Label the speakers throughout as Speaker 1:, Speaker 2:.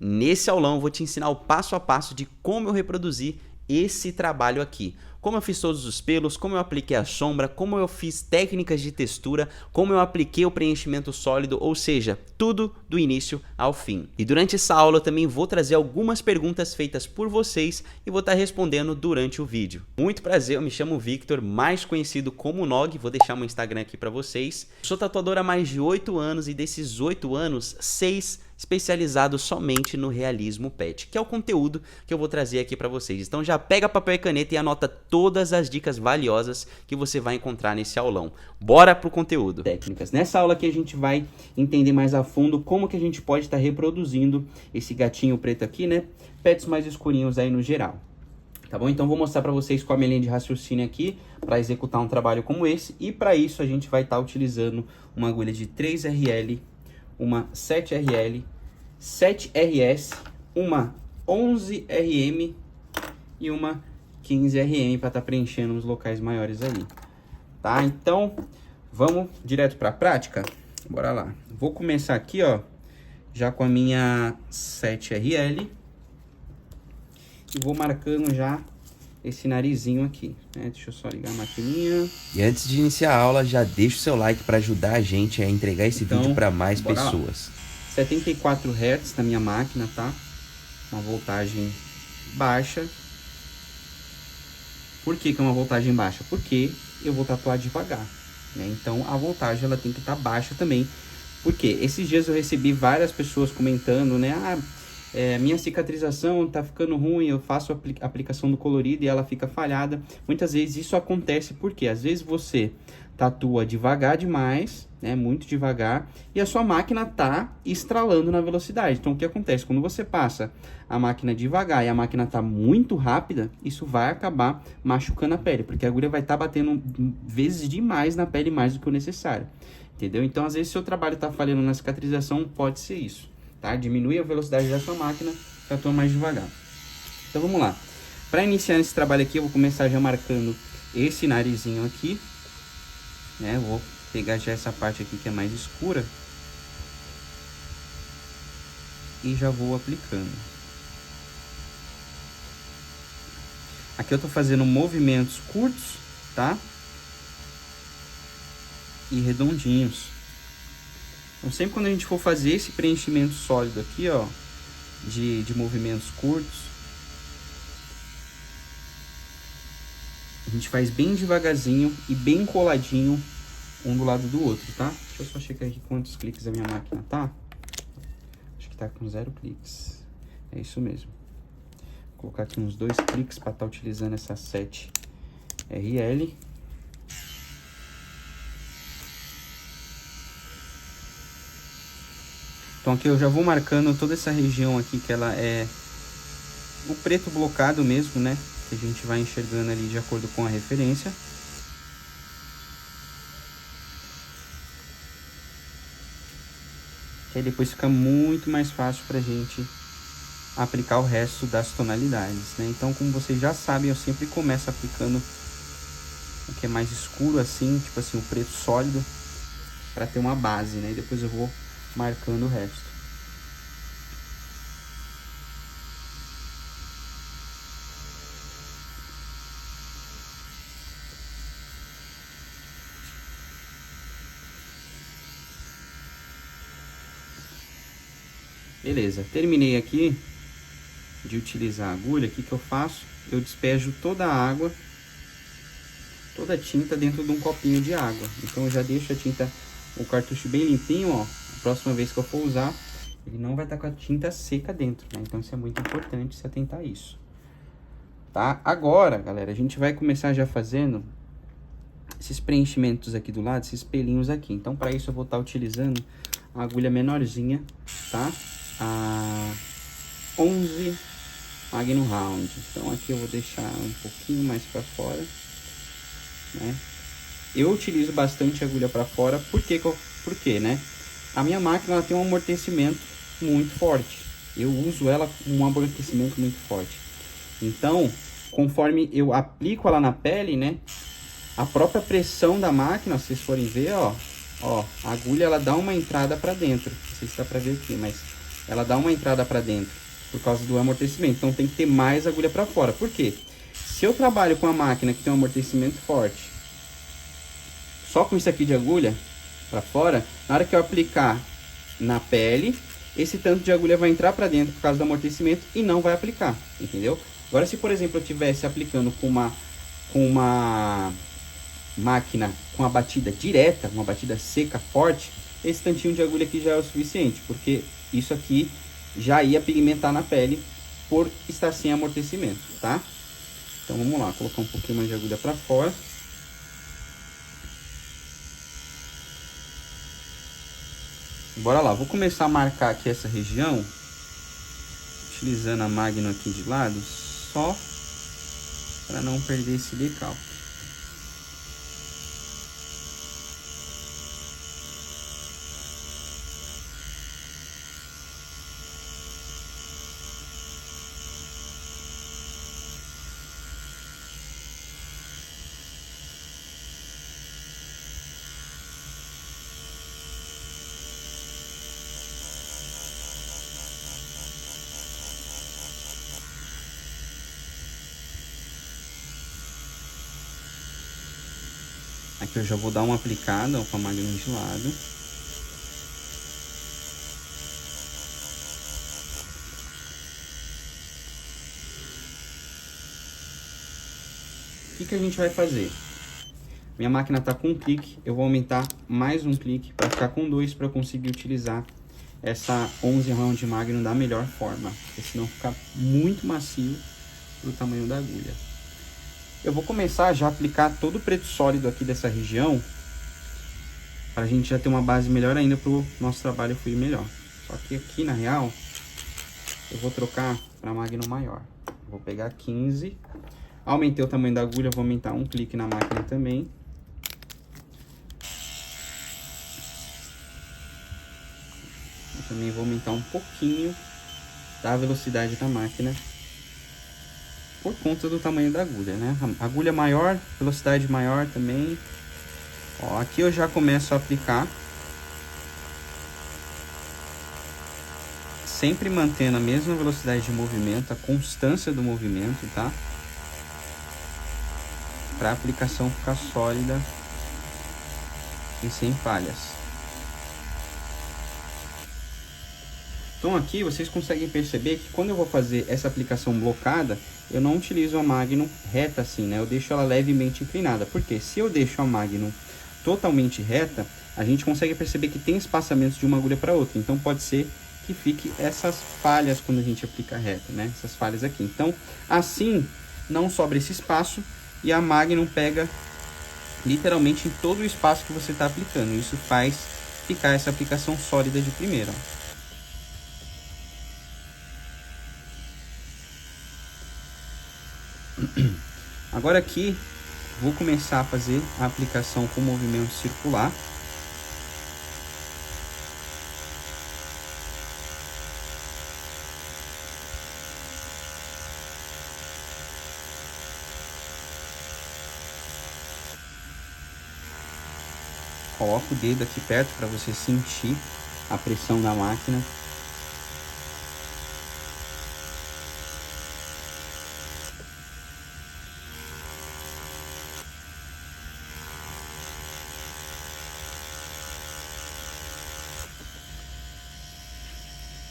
Speaker 1: Nesse aulão eu vou te ensinar o passo a passo de como eu reproduzi esse trabalho aqui. Como eu fiz todos os pelos, como eu apliquei a sombra, como eu fiz técnicas de textura, como eu apliquei o preenchimento sólido, ou seja, tudo do início ao fim. E durante essa aula eu também vou trazer algumas perguntas feitas por vocês e vou estar respondendo durante o vídeo. Muito prazer, eu me chamo Victor, mais conhecido como Nog, vou deixar meu Instagram aqui para vocês. Sou tatuador há mais de 8 anos e desses 8 anos, 6 especializado somente no realismo pet, que é o conteúdo que eu vou trazer aqui para vocês. Então já pega papel e caneta e anota todas as dicas valiosas que você vai encontrar nesse aulão. Bora pro conteúdo. Técnicas. Nessa aula aqui a gente vai entender mais a fundo como que a gente pode estar reproduzindo esse gatinho preto aqui, né? Pets mais escurinhos aí no geral. Tá bom? Então vou mostrar para vocês qual a minha linha de raciocínio aqui para executar um trabalho como esse. E para isso a gente vai estar utilizando uma agulha de 3RL, uma 7RL, 7RS, uma 11RM e uma 15RM para estar preenchendo os locais maiores ali, tá? Então, vamos direto para a prática? Bora lá. Vou começar aqui, ó, já com a minha 7RL e vou marcando já esse narizinho aqui, né? Deixa eu só ligar a maquininha.
Speaker 2: E antes de iniciar a aula, já deixa o seu like para ajudar a gente a entregar esse vídeo para mais pessoas.
Speaker 1: 74 Hz na minha máquina, tá? Uma voltagem baixa. Por que que é uma voltagem baixa? Porque eu vou tatuar devagar, né? Então a voltagem ela tem que estar baixa também. Porque esses dias eu recebi várias pessoas comentando, né? Minha cicatrização tá ficando ruim, eu faço a aplicação do colorido e ela fica falhada. Muitas vezes isso acontece porque às vezes você tatua devagar demais, né, muito devagar, e a sua máquina tá estralando na velocidade. Então o que acontece? Quando você passa a máquina devagar e a máquina tá muito rápida, isso vai acabar machucando a pele, porque a agulha vai estar batendo vezes demais na pele, mais do que o necessário. Entendeu? Então às vezes seu trabalho tá falhando na cicatrização, pode ser isso. Tá? Diminui a velocidade da sua máquina, tatua mais devagar. Então vamos lá. Para iniciar esse trabalho aqui, eu vou começar já marcando esse narizinho aqui, né? Vou pegar já essa parte aqui que é mais escura e já vou aplicando. Aqui eu tô fazendo movimentos curtos, tá? E redondinhos. Então, sempre quando a gente for fazer esse preenchimento sólido aqui, ó, de movimentos curtos, a gente faz bem devagarzinho e bem coladinho um do lado do outro, tá? Deixa eu só checar aqui quantos cliques a minha máquina tá. Acho que tá com 0 cliques. É isso mesmo. Vou colocar aqui uns 2 cliques para estar utilizando essa 7RL. Então aqui eu já vou marcando toda essa região aqui que ela é o preto blocado mesmo, né? Que a gente vai enxergando ali de acordo com a referência. Que aí depois fica muito mais fácil pra gente aplicar o resto das tonalidades, né? Então, como vocês já sabem, eu sempre começo aplicando o que é mais escuro assim, tipo assim, o preto sólido, pra ter uma base, né? E depois eu vou marcando o resto. Beleza, terminei aqui de utilizar a agulha. O que que eu faço? Eu despejo toda a água, toda a tinta dentro de um copinho de água. Então eu já deixo a tinta, o cartucho bem limpinho, ó. A próxima vez que eu for usar, ele não vai estar com a tinta seca dentro, né? Então isso é muito importante se atentar a isso, tá? Agora, galera, a gente vai começar já fazendo esses preenchimentos aqui do lado, esses pelinhos aqui. Então para isso eu vou estar utilizando a agulha menorzinha, tá? A 11 Magnum Round. Então aqui eu vou deixar um pouquinho mais para fora, né? Eu utilizo bastante agulha para fora, porque, né? A minha máquina ela tem um amortecimento muito forte. Eu uso ela com um amortecimento muito forte. Então, conforme eu aplico ela na pele, né? A própria pressão da máquina, se vocês forem ver, ó, a agulha ela dá uma entrada para dentro. Não sei se dá para ver aqui, mas ela dá uma entrada para dentro por causa do amortecimento. Então tem que ter mais agulha para fora. Por quê? Se eu trabalho com a máquina que tem um amortecimento forte, só com isso aqui de agulha para fora, na hora que eu aplicar na pele, esse tanto de agulha vai entrar para dentro por causa do amortecimento e não vai aplicar, entendeu? Agora, se por exemplo eu estivesse aplicando com uma máquina com a batida direta, uma batida seca, forte, esse tantinho de agulha aqui já é o suficiente, porque isso aqui já ia pigmentar na pele por estar sem amortecimento, tá? Então vamos lá, colocar um pouquinho mais de agulha para fora. Bora lá, vou começar a marcar aqui essa região, utilizando a Magnum aqui de lado, só para não perder esse decalque. Aqui eu já vou dar uma aplicada com a Magnum de lado. O que a gente vai fazer? Minha máquina está com um clique, eu vou aumentar mais um clique para ficar com 2 para conseguir utilizar essa 11 round Magnum da melhor forma, porque senão fica muito macio pro tamanho da agulha. Eu vou começar já a aplicar todo o preto sólido aqui dessa região, para a gente já ter uma base melhor ainda para o nosso trabalho fluir melhor. Só que aqui na real, eu vou trocar para Magnum maior. Vou pegar 15, aumentei o tamanho da agulha, vou aumentar um clique na máquina também. Eu também vou aumentar um pouquinho da velocidade da máquina, por conta do tamanho da agulha, né? Agulha maior, velocidade maior também. Ó, aqui eu já começo a aplicar, sempre mantendo a mesma velocidade de movimento, a constância do movimento, tá? Para a aplicação ficar sólida e sem falhas. Então aqui vocês conseguem perceber que quando eu vou fazer essa aplicação blocada, eu não utilizo a Magnum reta assim, né? Eu deixo ela levemente inclinada. Porque se eu deixo a Magnum totalmente reta, a gente consegue perceber que tem espaçamentos de uma agulha para outra. Então pode ser que fique essas falhas quando a gente aplica reta, né? Essas falhas aqui. Então assim não sobra esse espaço e a Magnum pega literalmente em todo o espaço que você está aplicando. Isso faz ficar essa aplicação sólida de primeira, ó. Agora aqui vou começar a fazer a aplicação com movimento circular. Coloco o dedo aqui perto para você sentir a pressão da máquina.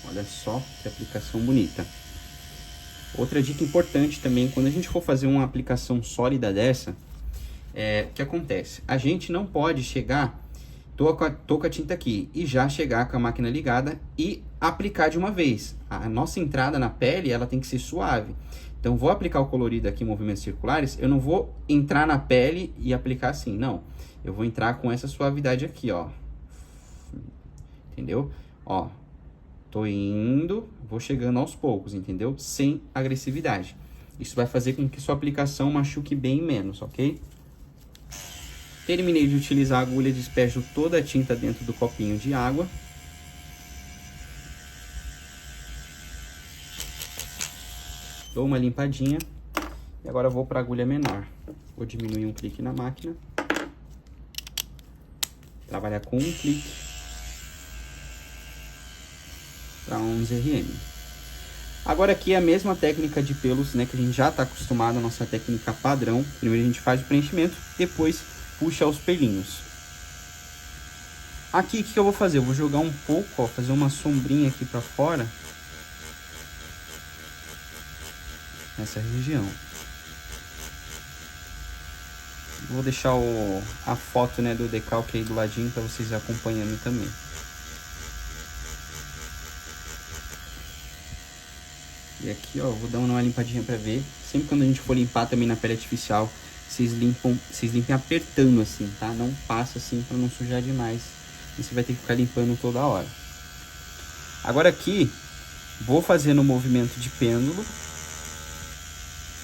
Speaker 1: Olha só que aplicação bonita. Outra dica importante também, quando a gente for fazer uma aplicação sólida dessa, o que acontece? A gente não pode chegar, tô com a tinta aqui, e já chegar com a máquina ligada e aplicar de uma vez. A nossa entrada na pele, ela tem que ser suave. Então, vou aplicar o colorido aqui em movimentos circulares, eu não vou entrar na pele e aplicar assim, não. Eu vou entrar com essa suavidade aqui, ó. Entendeu? Ó. Tô indo, vou chegando aos poucos, entendeu? Sem agressividade. Isso vai fazer com que sua aplicação machuque bem menos, ok? Terminei de utilizar a agulha, despejo toda a tinta dentro do copinho de água. Dou uma limpadinha. E agora vou para a agulha menor. Vou diminuir um clique na máquina. Trabalhar com um clique. para 11 rm. Agora aqui é a mesma técnica de pelos, né, que a gente já está acostumado, a nossa técnica padrão. Primeiro a gente faz o preenchimento, depois puxa os pelinhos. Aqui o que eu vou fazer? Eu vou jogar um pouco, ó, fazer uma sombrinha aqui para fora, nessa região. Vou deixar a foto, né, do decalque aí do ladinho para vocês acompanhando também. E aqui, ó, vou dar uma limpadinha para ver. Sempre quando a gente for limpar também na pele artificial, vocês limpem apertando assim, tá? Não passa assim para não sujar demais. E você vai ter que ficar limpando toda hora. Agora aqui, vou fazendo o movimento de pêndulo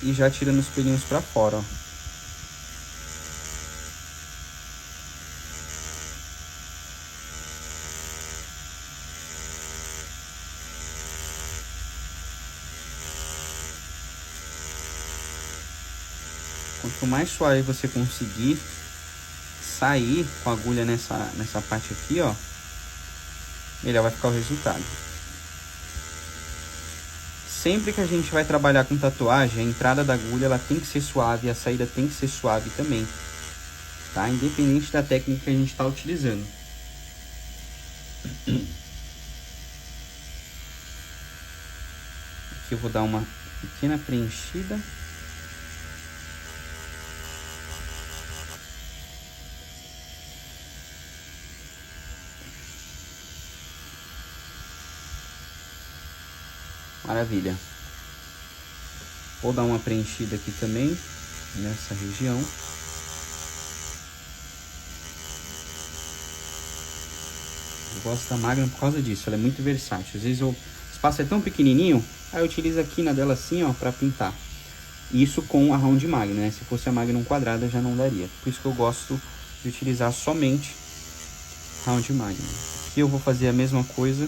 Speaker 1: e já tirando os pelinhos para fora, ó. Quanto mais suave você conseguir sair com a agulha nessa parte aqui, ó, melhor vai ficar o resultado. Sempre que a gente vai trabalhar com tatuagem, a entrada da agulha ela tem que ser suave e a saída tem que ser suave também, tá? Independente da técnica que a gente está utilizando. Aqui eu vou dar uma pequena preenchida. Maravilha. Vou dar uma preenchida aqui também, nessa região. Eu gosto da Magnum por causa disso, ela é muito versátil. Às vezes o espaço é tão pequenininho, aí eu utilizo a quina dela assim, ó, pra pintar. Isso com a Round Magnum, né? Se fosse a Magnum quadrada já não daria. Por isso que eu gosto de utilizar somente Round Magnum. Aqui eu vou fazer a mesma coisa.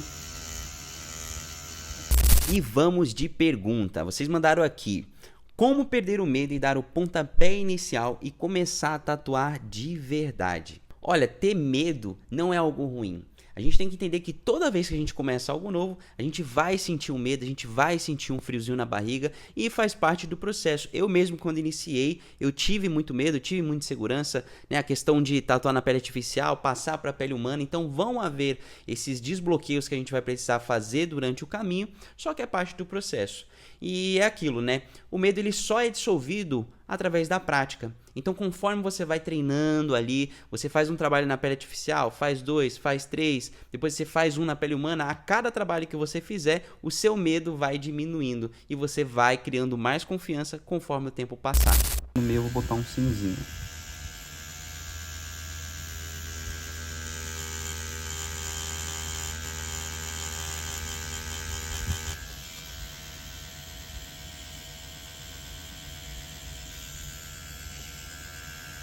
Speaker 2: E vamos de pergunta. Vocês mandaram aqui: como perder o medo e dar o pontapé inicial e começar a tatuar de verdade? Olha, ter medo não é algo ruim. A gente tem que entender que toda vez que a gente começa algo novo, a gente vai sentir um medo, a gente vai sentir um friozinho na barriga e faz parte do processo. Eu mesmo, quando iniciei, eu tive muito medo, tive muita insegurança, né? A questão de tatuar na pele artificial, passar para a pele humana. Então vão haver esses desbloqueios que a gente vai precisar fazer durante o caminho, só que é parte do processo. E é aquilo, né? O medo ele só é dissolvido através da prática. Então, conforme você vai treinando ali, você faz um trabalho na pele artificial, faz 2, faz 3, depois você faz um na pele humana, a cada trabalho que você fizer, o seu medo vai diminuindo e você vai criando mais confiança conforme o tempo passar.
Speaker 1: No meio eu vou botar um cinzinho.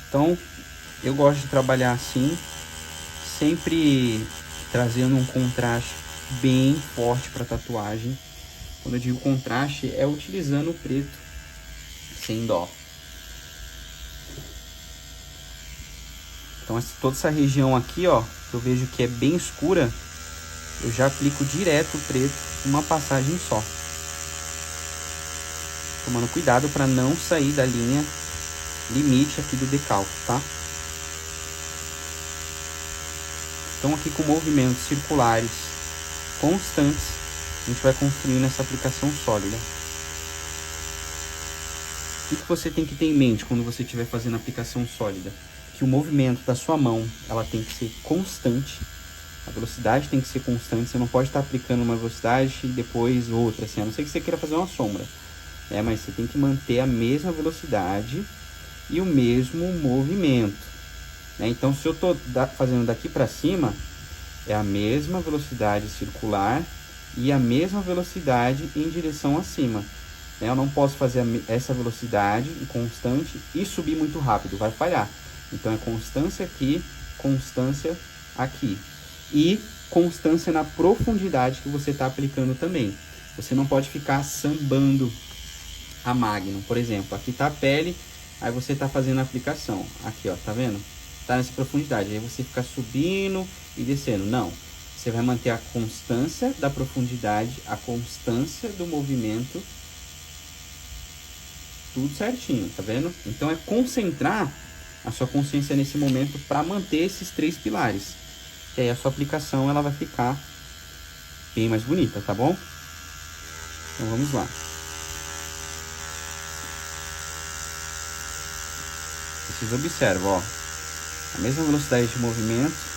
Speaker 1: Então, eu gosto de trabalhar assim, sempre trazendo um contraste bem forte para tatuagem. Quando eu digo contraste, é utilizando o preto sem dó. Então, toda essa região aqui, ó, que eu vejo que é bem escura, eu já aplico direto o preto, uma passagem só. Tomando cuidado para não sair da linha limite aqui do decalque, tá? Então aqui com movimentos circulares constantes, a gente vai construindo essa aplicação sólida. O que você tem que ter em mente quando você estiver fazendo a aplicação sólida? Que o movimento da sua mão, ela tem que ser constante, a velocidade tem que ser constante, você não pode estar aplicando uma velocidade e depois outra, assim, a não ser que você queira fazer uma sombra, né? Mas você tem que manter a mesma velocidade e o mesmo movimento, né? Então, se eu estou fazendo daqui para cima, é a mesma velocidade circular e a mesma velocidade em direção acima, né? Eu não posso fazer essa velocidade constante e subir muito rápido, vai falhar. Então, é constância aqui, constância aqui. E constância na profundidade que você está aplicando também. Você não pode ficar sambando a Magnum, por exemplo. Aqui está a pele. Aí você tá fazendo a aplicação. Aqui, ó, tá vendo? Tá nessa profundidade. Aí você fica subindo e descendo. Não. Você vai manter a constância da profundidade, a constância do movimento, tudo certinho, tá vendo? Então é concentrar a sua consciência nesse momento para manter esses 3 pilares. E aí a sua aplicação ela vai ficar bem mais bonita, tá bom? Então vamos lá. Vocês observam, ó, a mesma velocidade de movimento.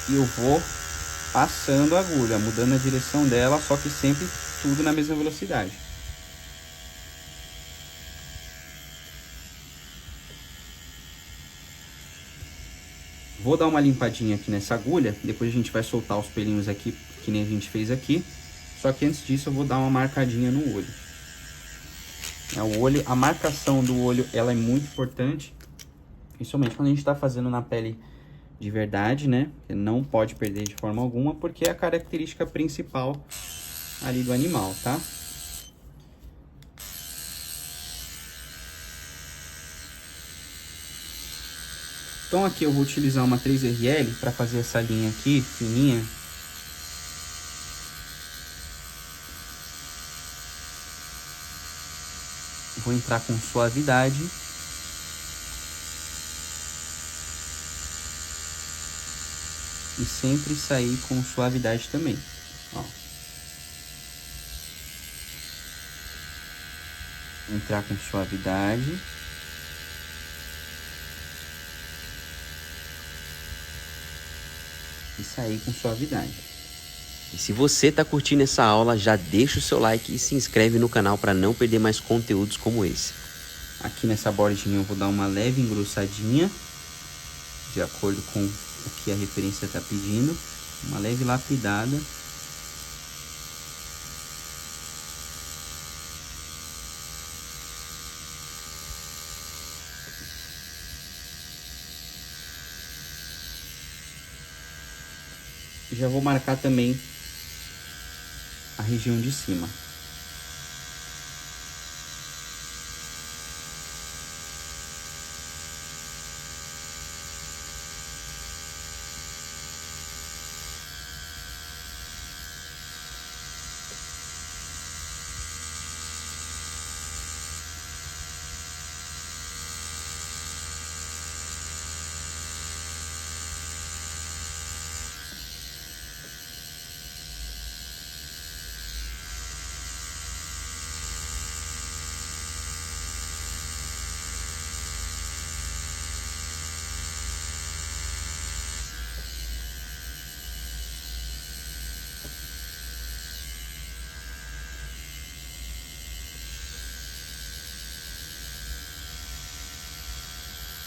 Speaker 1: E eu vou passando a agulha, mudando a direção dela, só que sempre tudo na mesma velocidade. Vou dar uma limpadinha aqui nessa agulha, depois a gente vai soltar os pelinhos aqui, que nem a gente fez aqui. Só que antes disso eu vou dar uma marcadinha no olho. O olho, a marcação do olho, ela é muito importante, principalmente quando a gente está fazendo na pele de verdade, né? Você não pode perder de forma alguma, porque é a característica principal ali do animal, tá? Então aqui eu vou utilizar uma 3RL para fazer essa linha aqui, fininha. Vou entrar com suavidade. E sempre sair com suavidade também, ó. Entrar com suavidade. E sair com suavidade.
Speaker 2: E se você tá curtindo essa aula, já deixa o seu like e se inscreve no canal para não perder mais conteúdos como esse.
Speaker 1: Aqui nessa bordinha eu vou dar uma leve engrossadinha, de acordo com o que a referência está pedindo. Uma leve lapidada. Já vou marcar também a região de cima.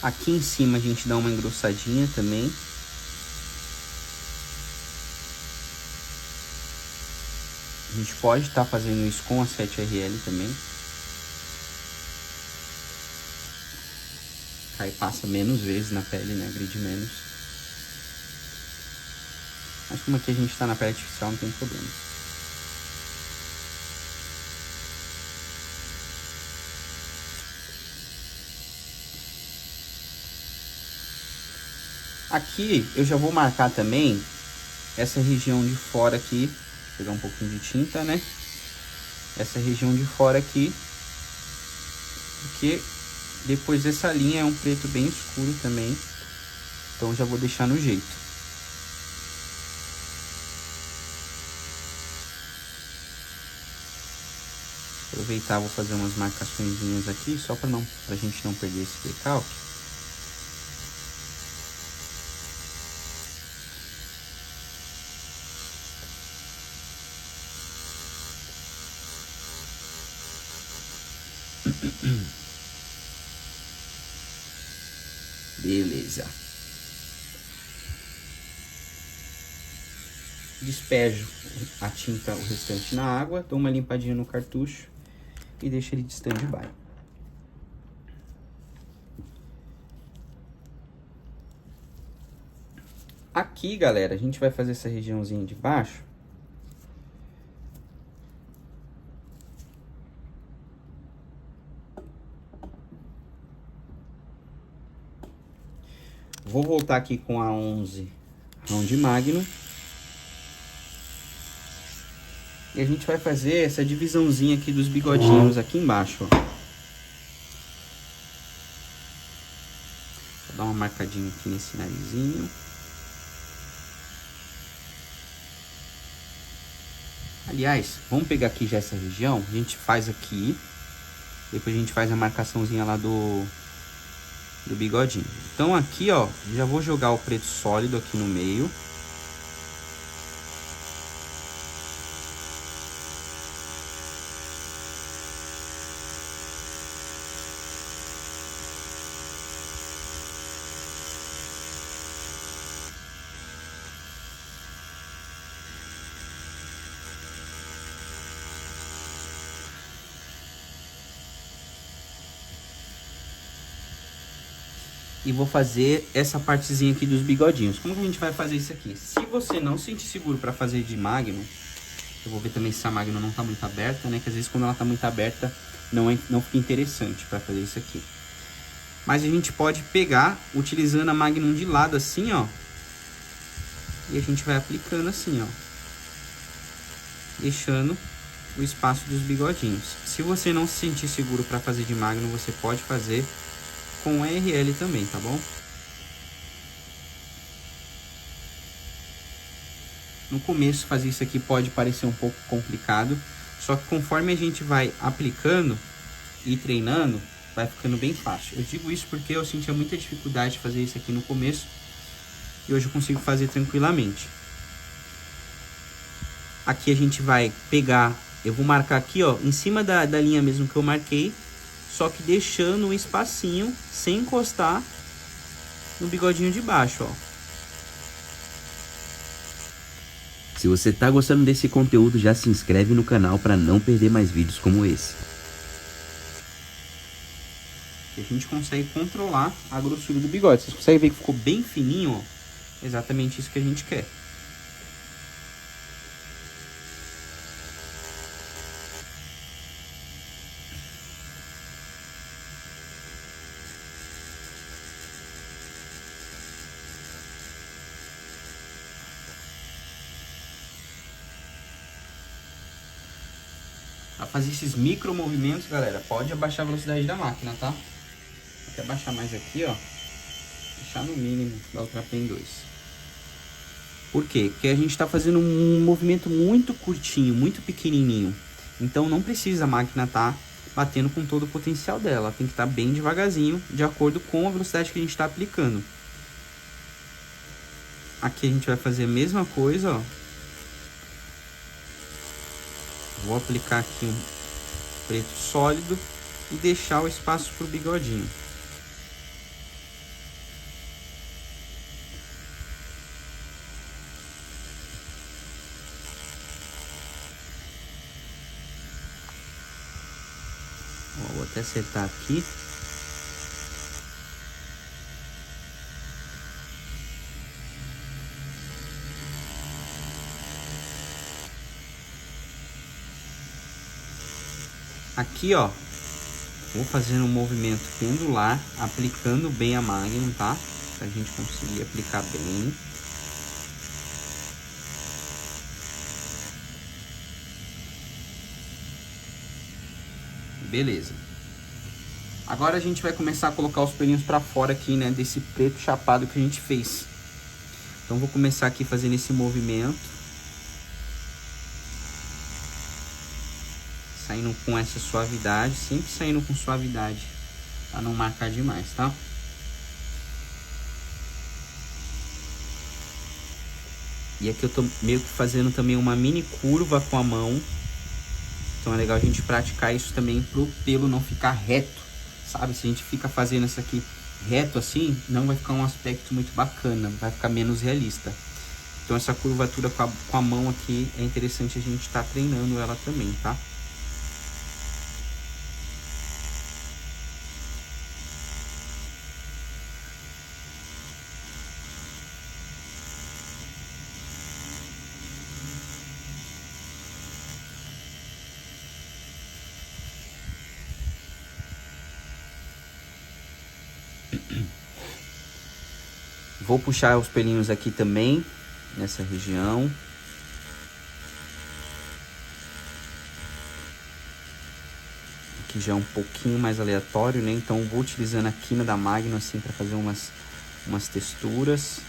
Speaker 1: Aqui em cima a gente dá uma engrossadinha também. A gente pode estar fazendo isso com a 7RL também. Aí passa menos vezes na pele, né? Agride menos. Mas como aqui a gente tá na pele artificial, não tem problema. Aqui eu já vou marcar também essa região de fora aqui. Vou pegar um pouquinho de tinta, né? Essa região de fora aqui. Porque depois dessa linha é um preto bem escuro também. Então já vou deixar no jeito. Aproveitar, vou fazer umas marcaçõezinhas aqui, só pra gente não perder esse decalque. Beleza. Despejo a tinta, o restante na água, dou uma limpadinha no cartucho e deixo ele de stand-by. Aqui, galera, a gente vai fazer essa regiãozinha de baixo. Vou voltar aqui com a 11 Round Magnum. E a gente vai fazer essa divisãozinha aqui dos bigodinhos aqui embaixo, ó. Vou dar uma marcadinha aqui nesse narizinho. Aliás, vamos pegar aqui já essa região, a gente faz aqui, depois a gente faz a marcaçãozinha lá do bigodinho. Então aqui, ó, já vou jogar o preto sólido aqui no meio. E vou fazer essa partezinha aqui dos bigodinhos. Como que a gente vai fazer isso aqui? Se você não se sentir seguro para fazer de Magnum, eu vou ver também se a Magnum não tá muito aberta, né? Que às vezes quando ela tá muito aberta, não fica interessante para fazer isso aqui. Mas a gente pode pegar, utilizando a Magnum de lado assim, ó. E a gente vai aplicando assim, ó. Deixando o espaço dos bigodinhos. Se você não se sentir seguro para fazer de Magnum, você pode fazer com RL também, tá bom? No começo fazer isso aqui pode parecer um pouco complicado, só que conforme a gente vai aplicando e treinando, vai ficando bem fácil. Eu digo isso porque eu sentia muita dificuldade de fazer isso aqui no começo e hoje eu consigo fazer tranquilamente. Aqui a gente vai pegar, eu vou marcar aqui, ó, em cima da linha mesmo que eu marquei, só que deixando um espacinho sem encostar no bigodinho de baixo, ó.
Speaker 2: Se você tá gostando desse conteúdo, já se inscreve no canal para não perder mais vídeos como esse.
Speaker 1: E a gente consegue controlar a grossura do bigode. Vocês conseguem ver que ficou bem fininho, ó. Exatamente isso que a gente quer. Para fazer esses micro movimentos, galera, pode abaixar a velocidade da máquina, tá? Vou até abaixar mais aqui, ó. Deixar no mínimo da Ultrapen 2. Por quê? Porque a gente está fazendo um movimento muito curtinho, muito pequenininho. Então não precisa a máquina estar batendo com todo o potencial dela. Tem que estar bem devagarzinho, de acordo com a velocidade que a gente está aplicando. Aqui a gente vai fazer a mesma coisa, ó. Vou aplicar aqui um preto sólido e deixar o espaço para o bigodinho. Ó, vou até acertar aqui. Aqui, ó, vou fazendo um movimento pendular, aplicando bem a Magnum, tá? Pra gente conseguir aplicar bem. Beleza. Agora a gente vai começar a colocar os pelinhos pra fora aqui, né? Desse preto chapado que a gente fez. Então vou começar aqui fazendo esse movimento. Saindo com essa suavidade, sempre saindo com suavidade, para não marcar demais, tá? E aqui eu tô meio que fazendo também uma mini curva com a mão. Então é legal a gente praticar isso também pro pelo não ficar reto, sabe? Se a gente fica fazendo isso aqui reto assim, não vai ficar um aspecto muito bacana, vai ficar menos realista. Então essa curvatura com a mão aqui é interessante a gente estar treinando ela também, tá?
Speaker 2: Vou puxar os pelinhos aqui também, nessa região. Aqui já é um pouquinho mais aleatório, né? Então vou utilizando a quina da Magnum assim para fazer umas texturas.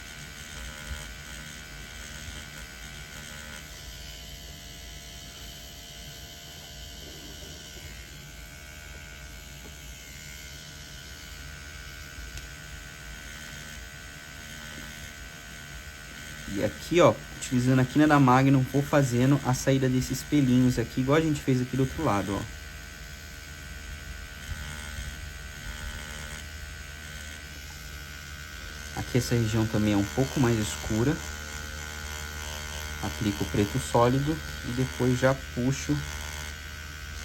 Speaker 2: E aqui, ó, utilizando a quina da Magnum, vou fazendo a saída desses pelinhos aqui, igual a gente fez aqui do outro lado, ó. Aqui essa região também é um pouco mais escura. Aplico o preto sólido e depois já puxo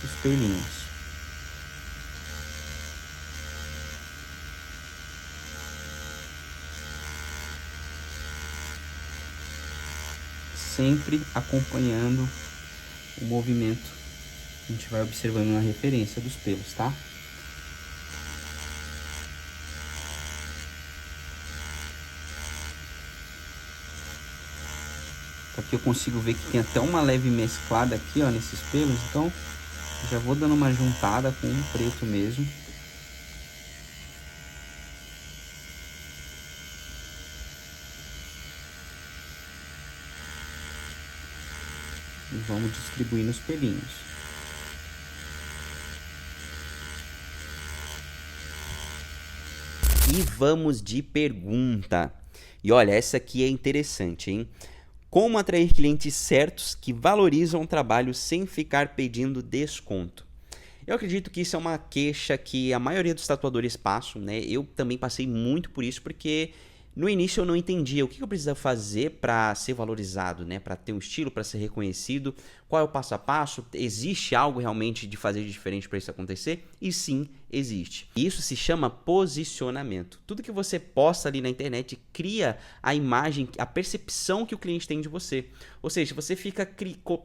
Speaker 2: os pelinhos. Sempre acompanhando o movimento, a gente vai observando na referência dos pelos, tá? Aqui eu consigo ver que tem até uma leve mesclada aqui, ó, nesses pelos, então já vou dando uma juntada com o preto mesmo. E vamos distribuir nos pelinhos.
Speaker 1: E vamos de pergunta. E olha, essa aqui é interessante, hein? Como atrair clientes certos que valorizam o trabalho sem ficar pedindo desconto? Eu acredito que isso é uma queixa que a maioria dos tatuadores passam, né? Eu também passei muito por isso, porque no início eu não entendia o que eu precisava fazer para ser valorizado, né? Para ter um estilo, para ser reconhecido. Qual é o passo a passo? Existe algo realmente de fazer de diferente para isso acontecer? E sim, existe. Isso se chama posicionamento. Tudo que você posta ali na internet cria a imagem, a percepção que o cliente tem de você. Ou seja, você fica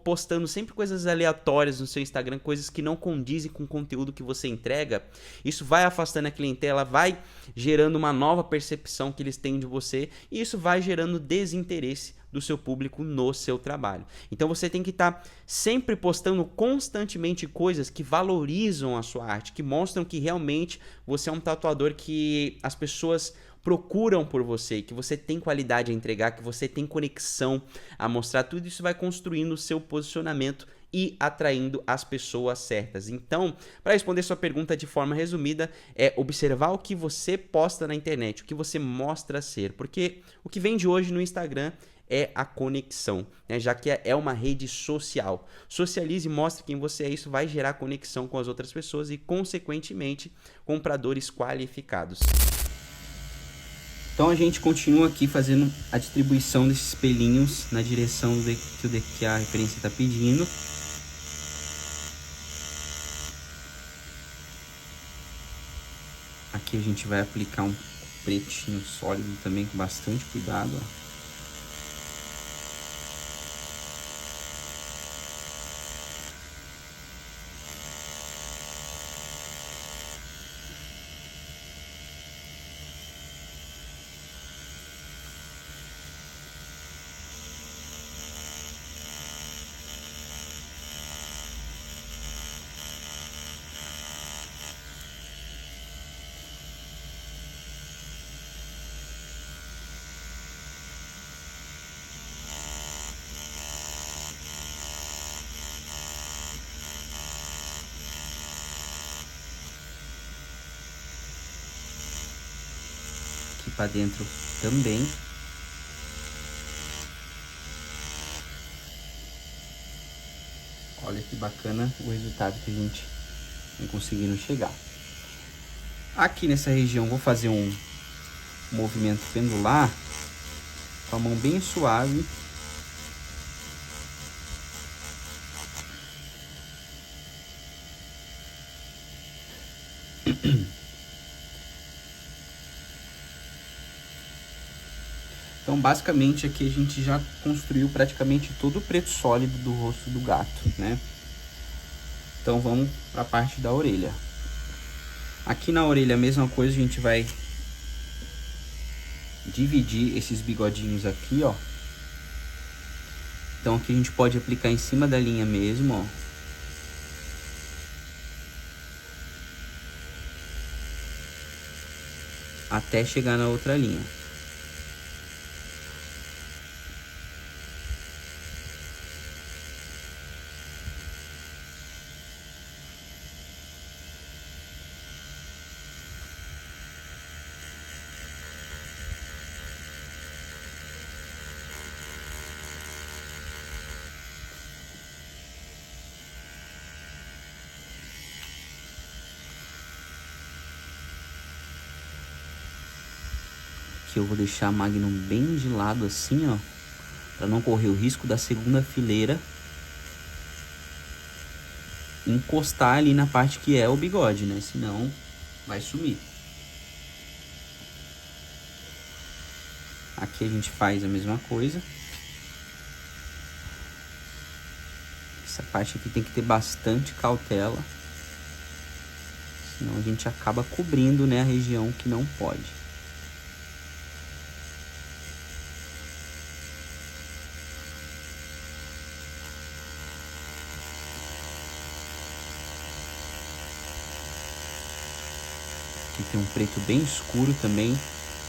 Speaker 1: postando sempre coisas aleatórias no seu Instagram, coisas que não condizem com o conteúdo que você entrega. Isso vai afastando a clientela, vai gerando uma nova percepção que eles têm de você, e isso vai gerando desinteresse do seu público no seu trabalho. Então você tem que estar sempre postando constantemente coisas que valorizam a sua arte, que mostram que realmente você é um tatuador que as pessoas procuram por você, que você tem qualidade a entregar, que você tem conexão a mostrar. Tudo isso vai construindo o seu posicionamento e atraindo as pessoas certas. Então, para responder sua pergunta de forma resumida, é observar o que você posta na internet, o que você mostra ser, porque o que vem de hoje no Instagram é a conexão, né? Já que é uma rede social. Socialize e mostre quem você é, isso vai gerar conexão com as outras pessoas e, consequentemente, compradores qualificados.
Speaker 2: Então a gente continua aqui fazendo a distribuição desses pelinhos na direção que a referência está pedindo. Aqui a gente vai aplicar um pretinho sólido também com bastante cuidado, ó. Aqui para dentro também. Olha que bacana o resultado que a gente vem conseguindo chegar. Aqui nessa região vou fazer um movimento pendular com a mão bem suave. Então, basicamente, aqui a gente já construiu praticamente todo o preto sólido do rosto do gato, né? Então, vamos para a parte da orelha. Aqui na orelha, a mesma coisa, a gente vai dividir esses bigodinhos aqui, ó. Então aqui a gente pode aplicar em cima da linha mesmo, ó. Até chegar na outra linha. Aqui eu vou deixar a Magnum bem de lado assim, ó, para não correr o risco da segunda fileira encostar ali na parte que é o bigode, né? Senão vai sumir. Aqui a gente faz a mesma coisa. Essa parte aqui tem que ter bastante cautela, senão a gente acaba cobrindo, né, a região que não pode. Aqui tem um preto bem escuro também.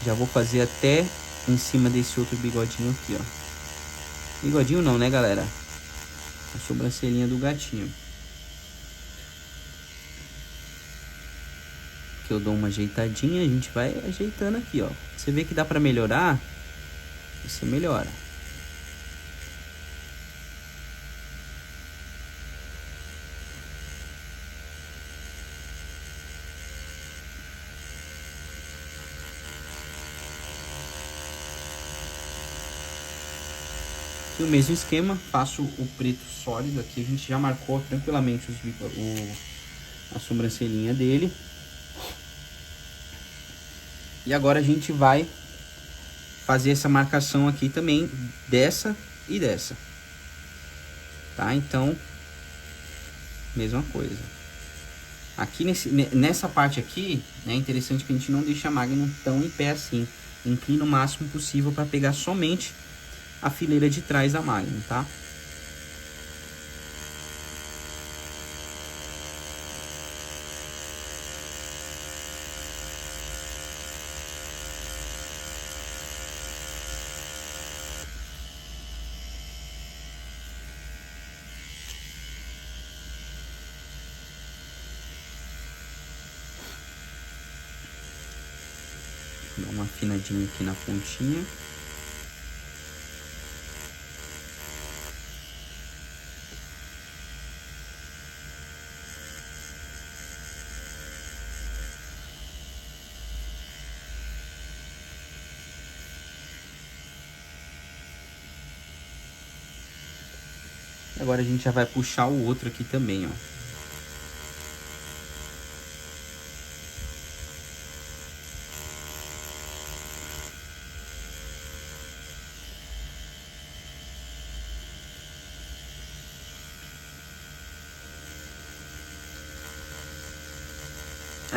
Speaker 2: Já vou fazer até em cima desse outro bigodinho aqui, ó. Bigodinho não, né, galera? A sobrancelhinha do gatinho. Aqui eu dou uma ajeitadinha, a gente vai ajeitando aqui, ó. Você vê que dá pra melhorar, você melhora. E o mesmo esquema, faço o preto sólido aqui, a gente já marcou tranquilamente a sobrancelhinha dele. E agora a gente vai fazer essa marcação aqui também, dessa e dessa. Tá? Então, mesma coisa. Aqui nessa parte aqui, né, é interessante que a gente não deixe a Magnum tão em pé assim. Inclina o máximo possível para pegar somente a fileira de trás da Magnum, tá? Dá uma afinadinha aqui na pontinha. Agora a gente já vai puxar o outro aqui também, ó.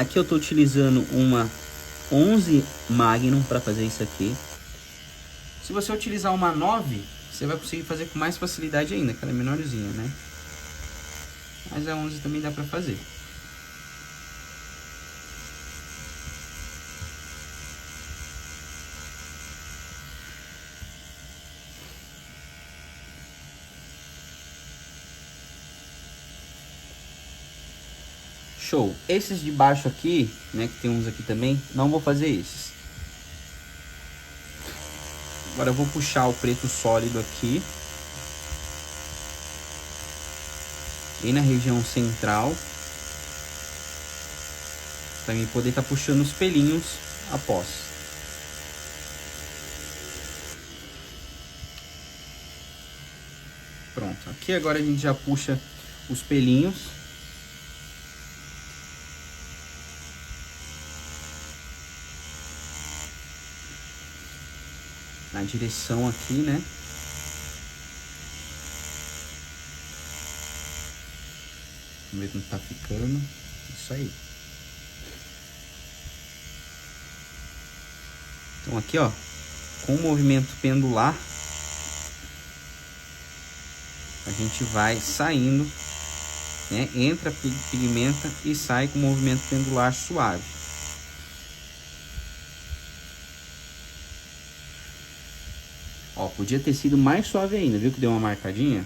Speaker 2: Aqui eu tô utilizando uma 11 Magnum para fazer isso aqui. Se você utilizar uma 9, você vai conseguir fazer com mais facilidade ainda, que ela é menorzinha, né? Mas a 11 também dá pra fazer. Show. Esses de baixo aqui, né, que tem uns aqui também, não vou fazer esses. Agora eu vou puxar o preto sólido aqui. Bem na região central. Pra mim poder estar puxando os pelinhos após. Pronto. Aqui agora a gente já puxa os pelinhos. Na direção aqui, né? Vamos ver como tá ficando. Isso aí. Então aqui, ó, com o movimento pendular, a gente vai saindo, né? Entra, pigmenta e sai com o movimento pendular suave. Ó, podia ter sido mais suave ainda, viu que deu uma marcadinha?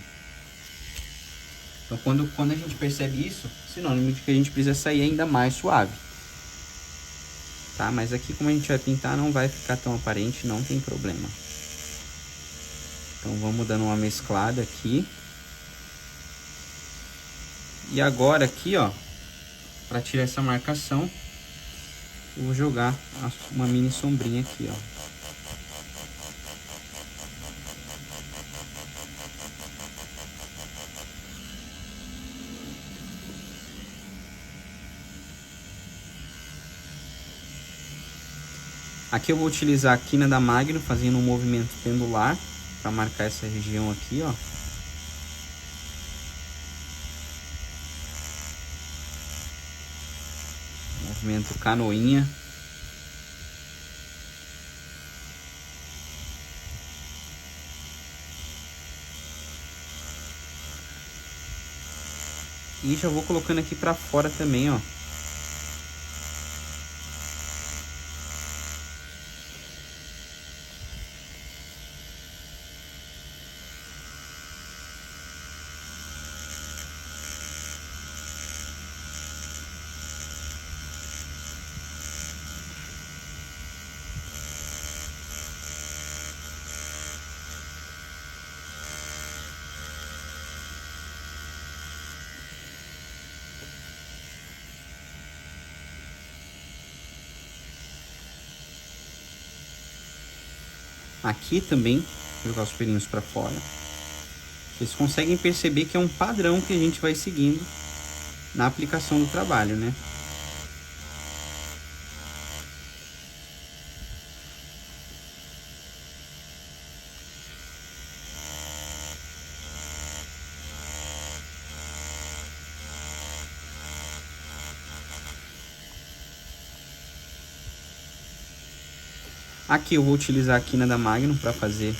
Speaker 2: Então quando a gente percebe isso, sinônimo de que a gente precisa sair ainda mais suave. Tá? Mas aqui, como a gente vai pintar, não vai ficar tão aparente, não tem problema. Então vamos dando uma mesclada aqui. E agora aqui, ó, para tirar essa marcação, eu vou jogar uma mini sombrinha aqui, ó. Aqui eu vou utilizar a quina da Magno, fazendo um movimento pendular para marcar essa região aqui, ó. Movimento canoinha. E já vou colocando aqui para fora também, ó. Aqui também, vou jogar os pelinhos para fora. Vocês conseguem perceber que é um padrão que a gente vai seguindo na aplicação do trabalho, né? Aqui eu vou utilizar a quina da Magno para fazer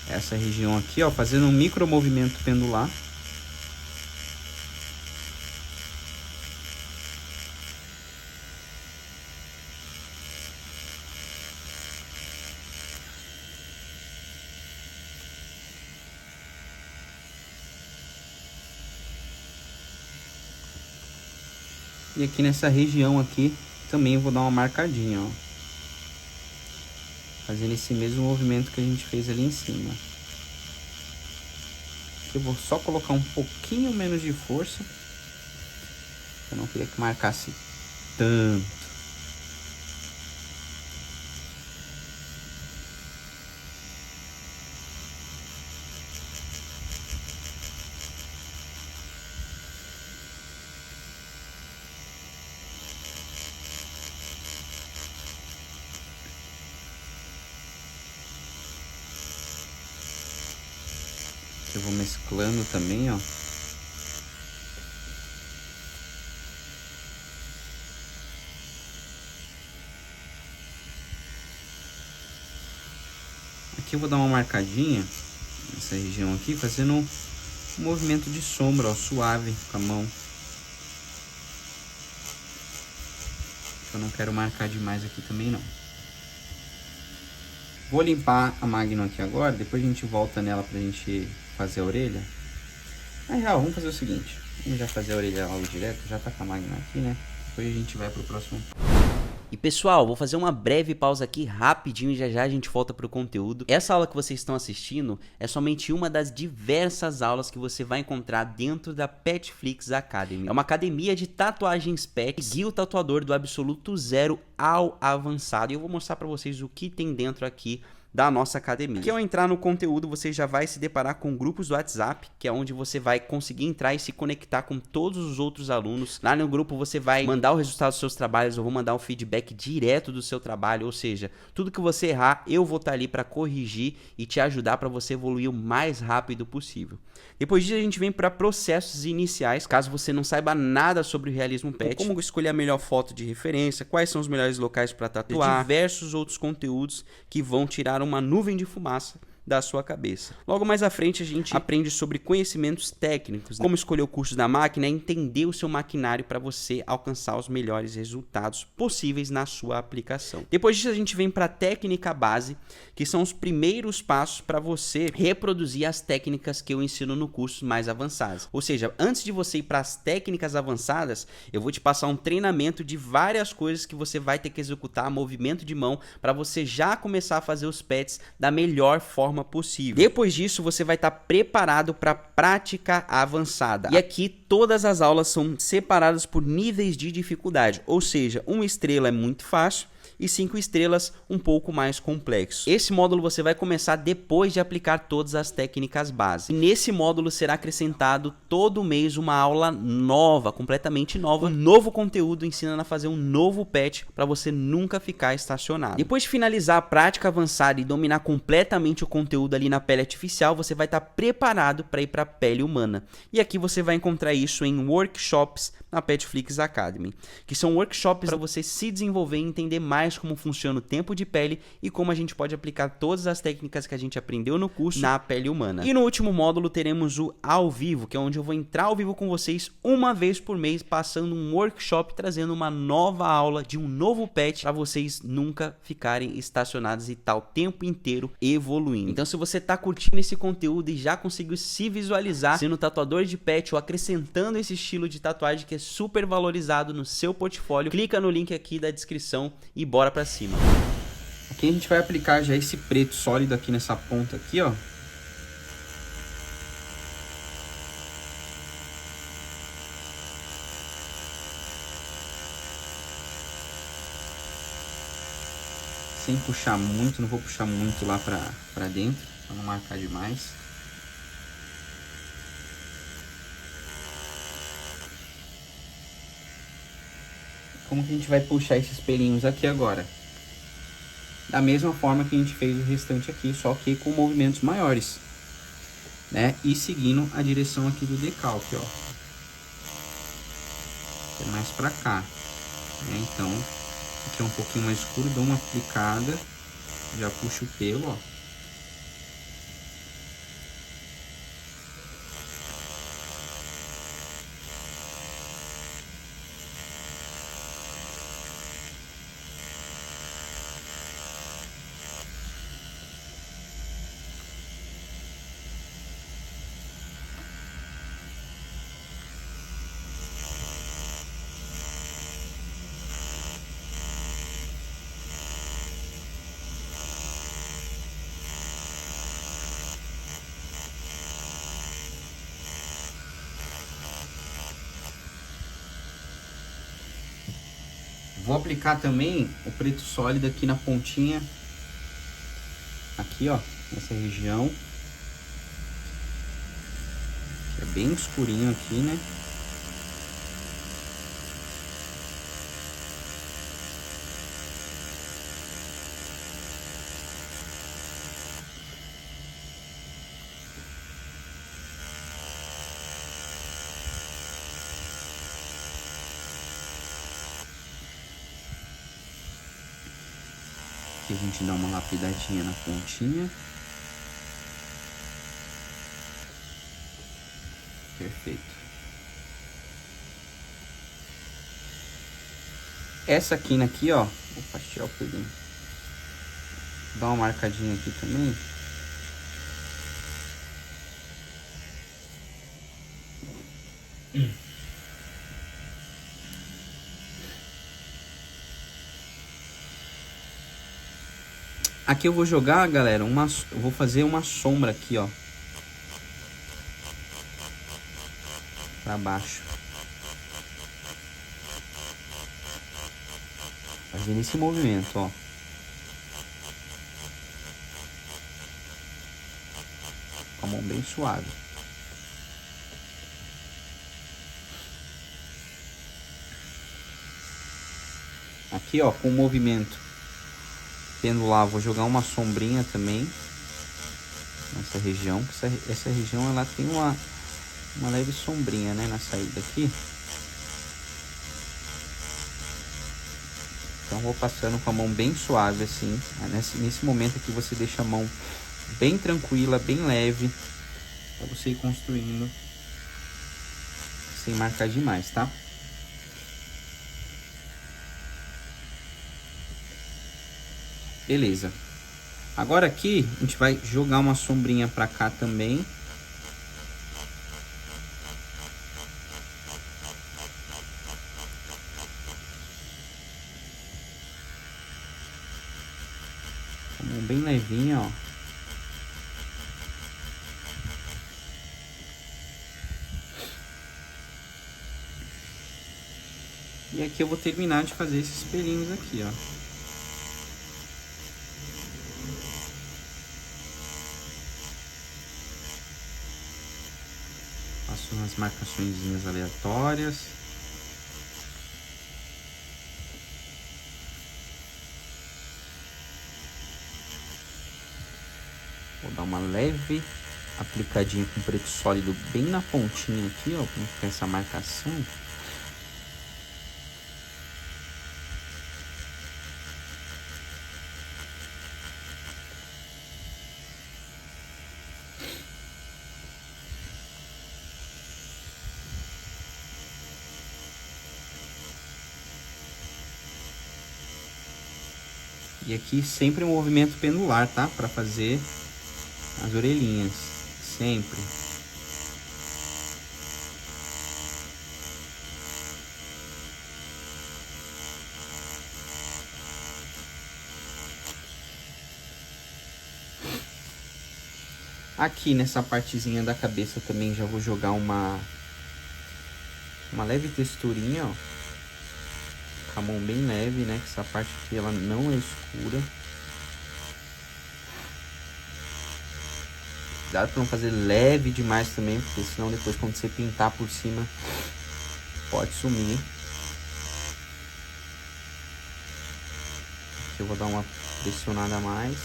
Speaker 2: essa região aqui, ó, fazendo um micro movimento pendular. E aqui nessa região aqui também eu vou dar uma marcadinha, ó. Fazendo esse mesmo movimento que a gente fez ali em cima. Aqui eu vou só colocar um pouquinho menos de força. Eu não queria que marcasse tanto. Eu vou mesclando também, ó. Aqui eu vou dar uma marcadinha nessa região aqui, fazendo um movimento de sombra, ó, suave com a mão. Eu não quero marcar demais aqui também, não. Vou limpar a Magno aqui agora, depois a gente volta nela pra gente fazer a orelha. Mas já, vamos fazer o seguinte, vamos já fazer a orelha logo direto, já tá com a Magno aqui, né? Depois a gente vai pro próximo.
Speaker 1: E pessoal, vou fazer uma breve pausa aqui rapidinho e já já a gente volta pro conteúdo. Essa aula que vocês estão assistindo é somente uma das diversas aulas que você vai encontrar dentro da Petflix Academy. É uma academia de tatuagens pet, guia o tatuador do absoluto zero ao avançado. E eu vou mostrar para vocês o que tem dentro aqui da nossa academia. Que ao entrar no conteúdo, você já vai se deparar com grupos do WhatsApp, que é onde você vai conseguir entrar e se conectar com todos os outros alunos. Lá no grupo você vai mandar o resultado dos seus trabalhos, eu vou mandar um feedback direto do seu trabalho, ou seja, tudo que você errar, eu vou estar ali para corrigir e te ajudar para você evoluir o mais rápido possível. Depois disso a gente vem para processos iniciais, caso você não saiba nada sobre o realismo pet, como escolher a melhor foto de referência, quais são os melhores locais para tatuar, diversos outros conteúdos que vão tirar uma nuvem de fumaça da sua cabeça. Logo mais à frente a gente aprende sobre conhecimentos técnicos, como escolher o curso da máquina e entender o seu maquinário para você alcançar os melhores resultados possíveis na sua aplicação. Depois disso a gente vem para a técnica base, que são os primeiros passos para você reproduzir as técnicas que eu ensino no curso mais avançados. Ou seja, antes de você ir para as técnicas avançadas, eu vou te passar um treinamento de várias coisas que você vai ter que executar, movimento de mão, para você já começar a fazer os pets da melhor forma possível. Depois disso, você vai estar preparado para a prática avançada. E aqui todas as aulas são separadas por níveis de dificuldade, ou seja, 1 estrela é muito fácil e 5 estrelas um pouco mais complexo. Esse módulo você vai começar depois de aplicar todas as técnicas base. E nesse módulo será acrescentado todo mês uma aula nova, completamente nova, um novo conteúdo ensinando a fazer um novo pet para você nunca ficar estacionado. Depois de finalizar a prática avançada e dominar completamente o conteúdo ali na pele artificial, você vai estar preparado para ir para a pele humana. E aqui você vai encontrar isso em workshops na Petflix Academy, que são workshops para você se desenvolver e entender mais como funciona o tempo de pele e como a gente pode aplicar todas as técnicas que a gente aprendeu no curso na pele humana. E no último módulo teremos o ao vivo, que é onde eu vou entrar ao vivo com vocês uma vez por mês, passando um workshop, trazendo uma nova aula de um novo pet para vocês nunca ficarem estacionados e tal, o tempo inteiro evoluindo. Então se você está curtindo esse conteúdo e já conseguiu se visualizar sendo tatuador de pet ou acrescentando esse estilo de tatuagem que é super valorizado no seu portfólio, clica no link aqui da descrição e bora pra cima. Aqui a gente vai aplicar já esse preto sólido aqui nessa ponta aqui, ó. Sem puxar muito, não vou puxar muito lá pra dentro, pra não marcar demais. Como que a gente vai puxar esses pelinhos aqui agora? Da mesma forma que a gente fez o restante aqui, só que com movimentos maiores, né? E seguindo a direção aqui do decalque, ó. É mais pra cá, né? Então, aqui é um pouquinho mais escuro, dou uma aplicada, já puxo o pelo, ó. Vou aplicar também o preto sólido aqui na pontinha, aqui ó, nessa região, que é bem escurinho aqui, né? Aqui a gente dá uma lapidadinha na pontinha. Perfeito. Essa quina aqui, ó. Opa, tirar o pelinho. Dá uma marcadinha aqui também. Aqui eu vou jogar, galera, eu vou fazer uma sombra aqui, ó. Pra baixo. Fazendo esse movimento, ó.
Speaker 2: mão bem suave. Aqui, ó, com o movimento pendular, vou jogar uma sombrinha também nessa região. Essa região ela tem uma leve sombrinha, né, na saída aqui. Então vou passando com a mão bem suave assim. Nesse momento aqui você deixa a mão bem tranquila, bem leve, para você ir construindo sem marcar demais, tá? Beleza. Agora aqui a gente vai jogar uma sombrinha para cá também. Bem levinha, ó. E aqui eu vou terminar de fazer esses pelinhos aqui, ó. Faço umas marcaçõezinhas aleatórias. Vou dar uma leve aplicadinha com preto sólido bem na pontinha aqui, ó, para ficar essa marcação. E aqui sempre um movimento pendular, tá? Para fazer as orelhinhas, sempre. Aqui nessa partezinha da cabeça também já vou jogar uma leve texturinha, ó. Com a mão bem leve, né? Que essa parte aqui ela não é escura. Cuidado pra não fazer leve demais também, porque senão depois quando você pintar por cima pode sumir. Aqui eu vou dar uma pressionada a mais.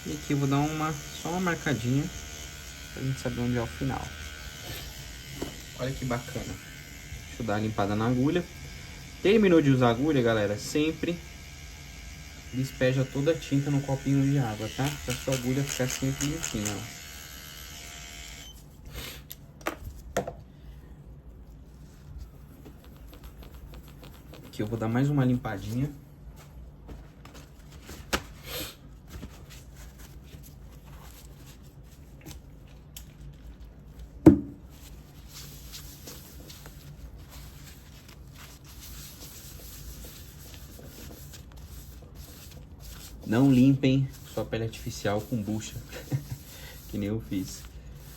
Speaker 2: E aqui eu vou dar só uma marcadinha pra gente saber onde é o final. Olha que bacana. Deixa eu dar uma limpada na agulha. Terminou de usar a agulha, galera, sempre despeja toda a tinta no copinho de água, tá? Pra sua agulha ficar sempre limpinha, ó. Aqui eu vou dar mais uma limpadinha. Não limpem sua pele artificial com bucha, que nem eu fiz.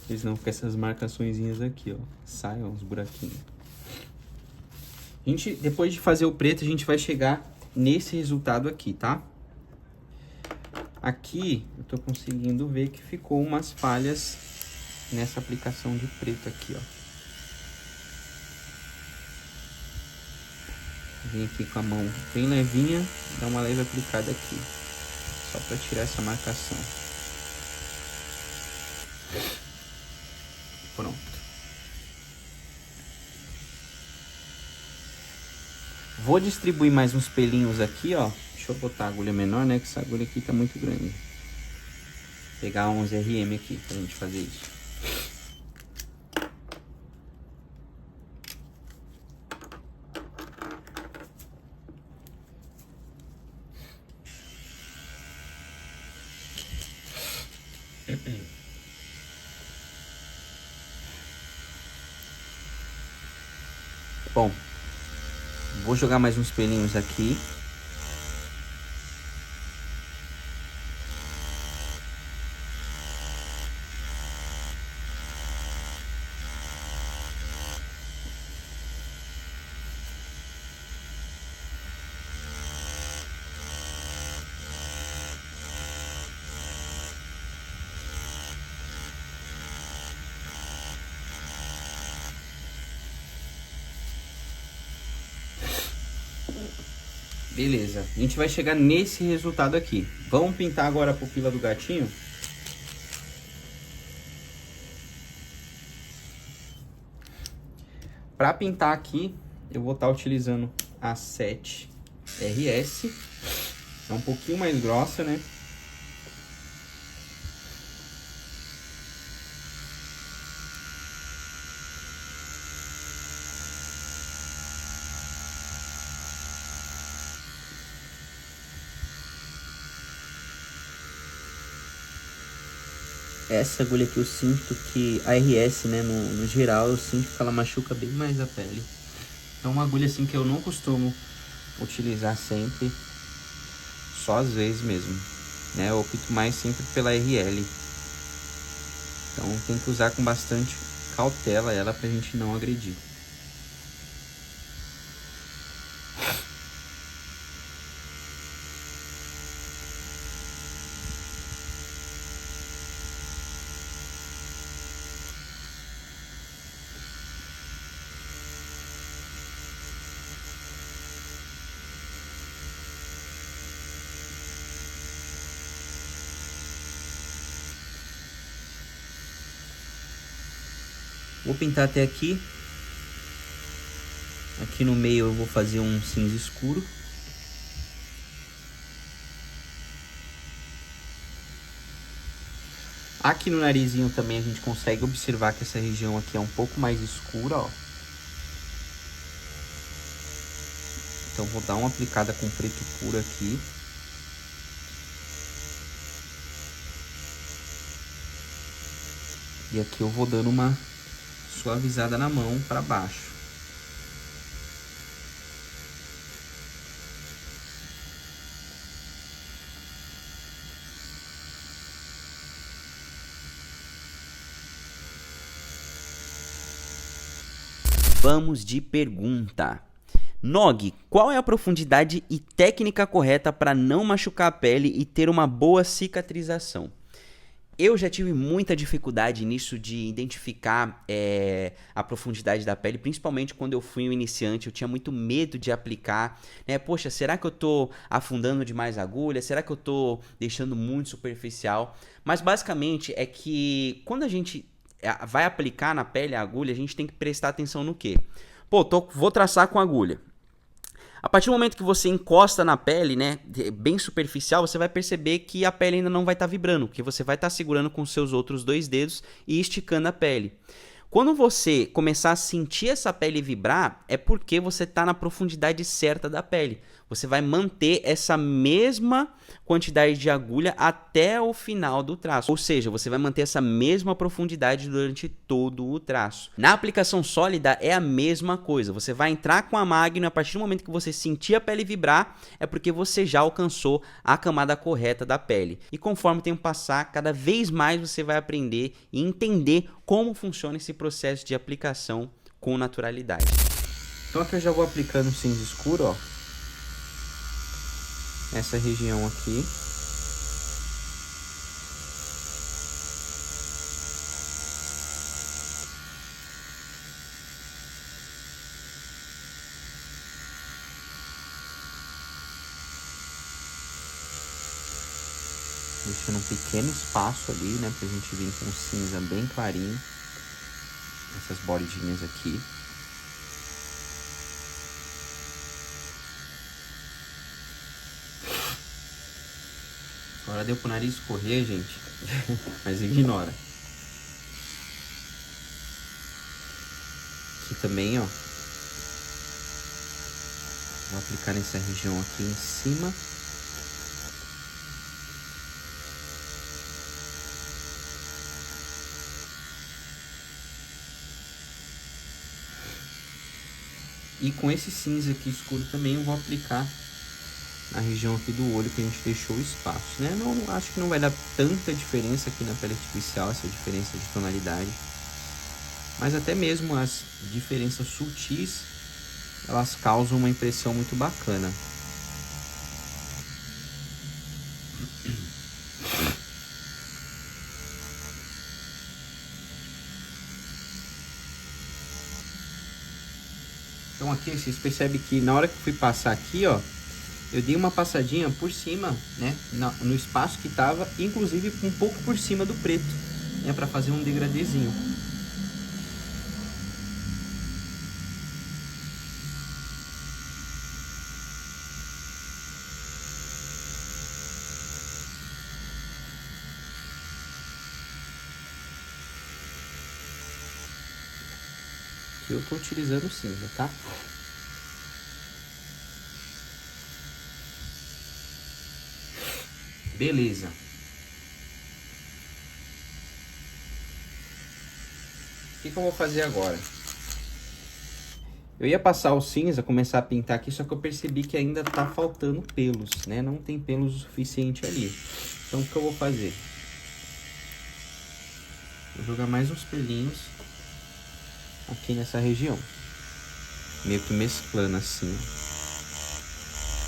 Speaker 2: Senão fica essas marcaçõezinhas aqui, ó. Saiam uns buraquinhos. Depois de fazer o preto, a gente vai chegar nesse resultado aqui, tá? Aqui eu tô conseguindo ver que ficou umas falhas nessa aplicação de preto aqui, ó. Vem aqui com a mão bem levinha, dá uma leve aplicada aqui. Só para tirar essa marcação. Pronto. Vou distribuir mais uns pelinhos aqui, ó. Deixa eu botar a agulha menor, né? Que essa agulha aqui tá muito grande. Vou pegar uns RM aqui pra gente fazer isso. Bom, vou jogar mais uns pelinhos aqui.
Speaker 1: Beleza, a gente vai chegar nesse resultado aqui. Vamos pintar agora a pupila do gatinho? Para pintar aqui, eu vou estar utilizando a 7RS. É um pouquinho mais grossa, né? Essa agulha aqui eu sinto que a RS, né, no geral, eu sinto que ela machuca bem mais a pele. É uma agulha assim que eu não costumo utilizar sempre, só às vezes mesmo, né? Eu opto mais sempre pela RL. Então tem que usar com bastante cautela ela pra gente não agredir. Vou pintar até aqui. Aqui no meio eu vou fazer um cinza escuro. Aqui no narizinho também a gente consegue observar que essa região aqui é um pouco mais escura, ó. Então vou dar uma aplicada com preto puro aqui. E aqui eu vou dando uma suavizada na mão para baixo.
Speaker 2: Vamos de pergunta. Nog, qual é a profundidade e técnica correta para não machucar a pele e ter uma boa cicatrização? Eu já tive muita dificuldade nisso de identificar a profundidade da pele, principalmente quando eu fui um iniciante, eu tinha muito medo de aplicar, né? Poxa, será que eu tô afundando demais a agulha? Será que eu tô deixando muito superficial? Mas basicamente é que quando a gente vai aplicar na pele a agulha, a gente tem que prestar atenção no quê? Pô, vou traçar com a agulha. A partir do momento que você encosta na pele, né, bem superficial, você vai perceber que a pele ainda não vai estar vibrando, porque você vai estar segurando com os seus outros 2 dedos e esticando a pele. Quando você começar a sentir essa pele vibrar, é porque você está na profundidade certa da pele. Você vai manter essa mesma quantidade de agulha até o final do traço. Ou seja, você vai manter essa mesma profundidade durante todo o traço. Na aplicação sólida é a mesma coisa. Você vai entrar com a Magnum, a partir do momento que você sentir a pele vibrar, é porque você já alcançou a camada correta da pele. E conforme o tempo passar, cada vez mais você vai aprender e entender como funciona esse processo de aplicação com naturalidade.
Speaker 1: Então aqui eu já vou aplicando cinza escuro, ó. Essa região aqui. Deixando um pequeno espaço ali, né, pra gente vir com um cinza bem clarinho. Essas bordinhas aqui. Agora deu pro nariz escorrer, gente. Mas ignora. Aqui também, ó. Vou aplicar nessa região aqui em cima. E com esse cinza aqui escuro também eu vou aplicar na região aqui do olho que a gente deixou o espaço, né? Não, acho que não vai dar tanta diferença aqui na pele artificial, essa diferença de tonalidade. Mas até mesmo as diferenças sutis, elas causam uma impressão muito bacana. Então aqui vocês percebem que na hora que eu fui passar aqui, ó,
Speaker 2: Eu dei uma passadinha por cima, né, no espaço que tava, inclusive um pouco por cima do preto, né, para fazer um degradêzinho. Eu tô utilizando cinza, tá? Beleza. O que eu vou fazer agora? Eu ia passar o cinza, começar a pintar aqui, só que eu percebi que ainda tá faltando pelos, né? Não tem pelos o suficiente ali. Então, o que eu vou fazer? Vou jogar mais uns pelinhos aqui nessa região. Meio que mesclando assim,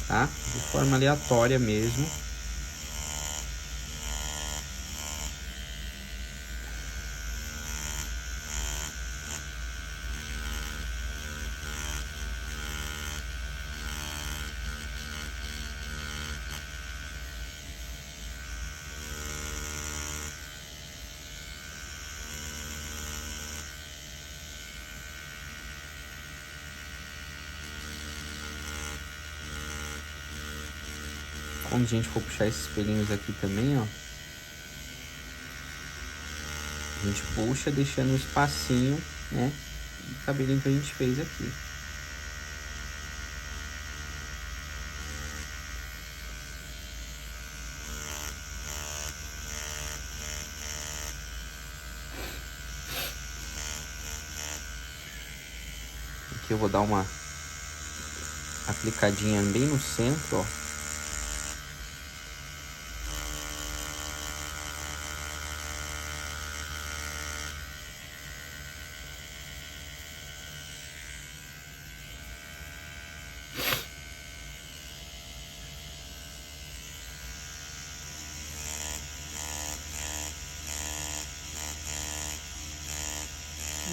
Speaker 2: tá? De forma aleatória mesmo. Quando a gente for puxar esses pelinhos aqui também, ó, a gente puxa deixando um espacinho, né, do cabelinho que a gente fez aqui. Aqui eu vou dar uma aplicadinha bem no centro, ó.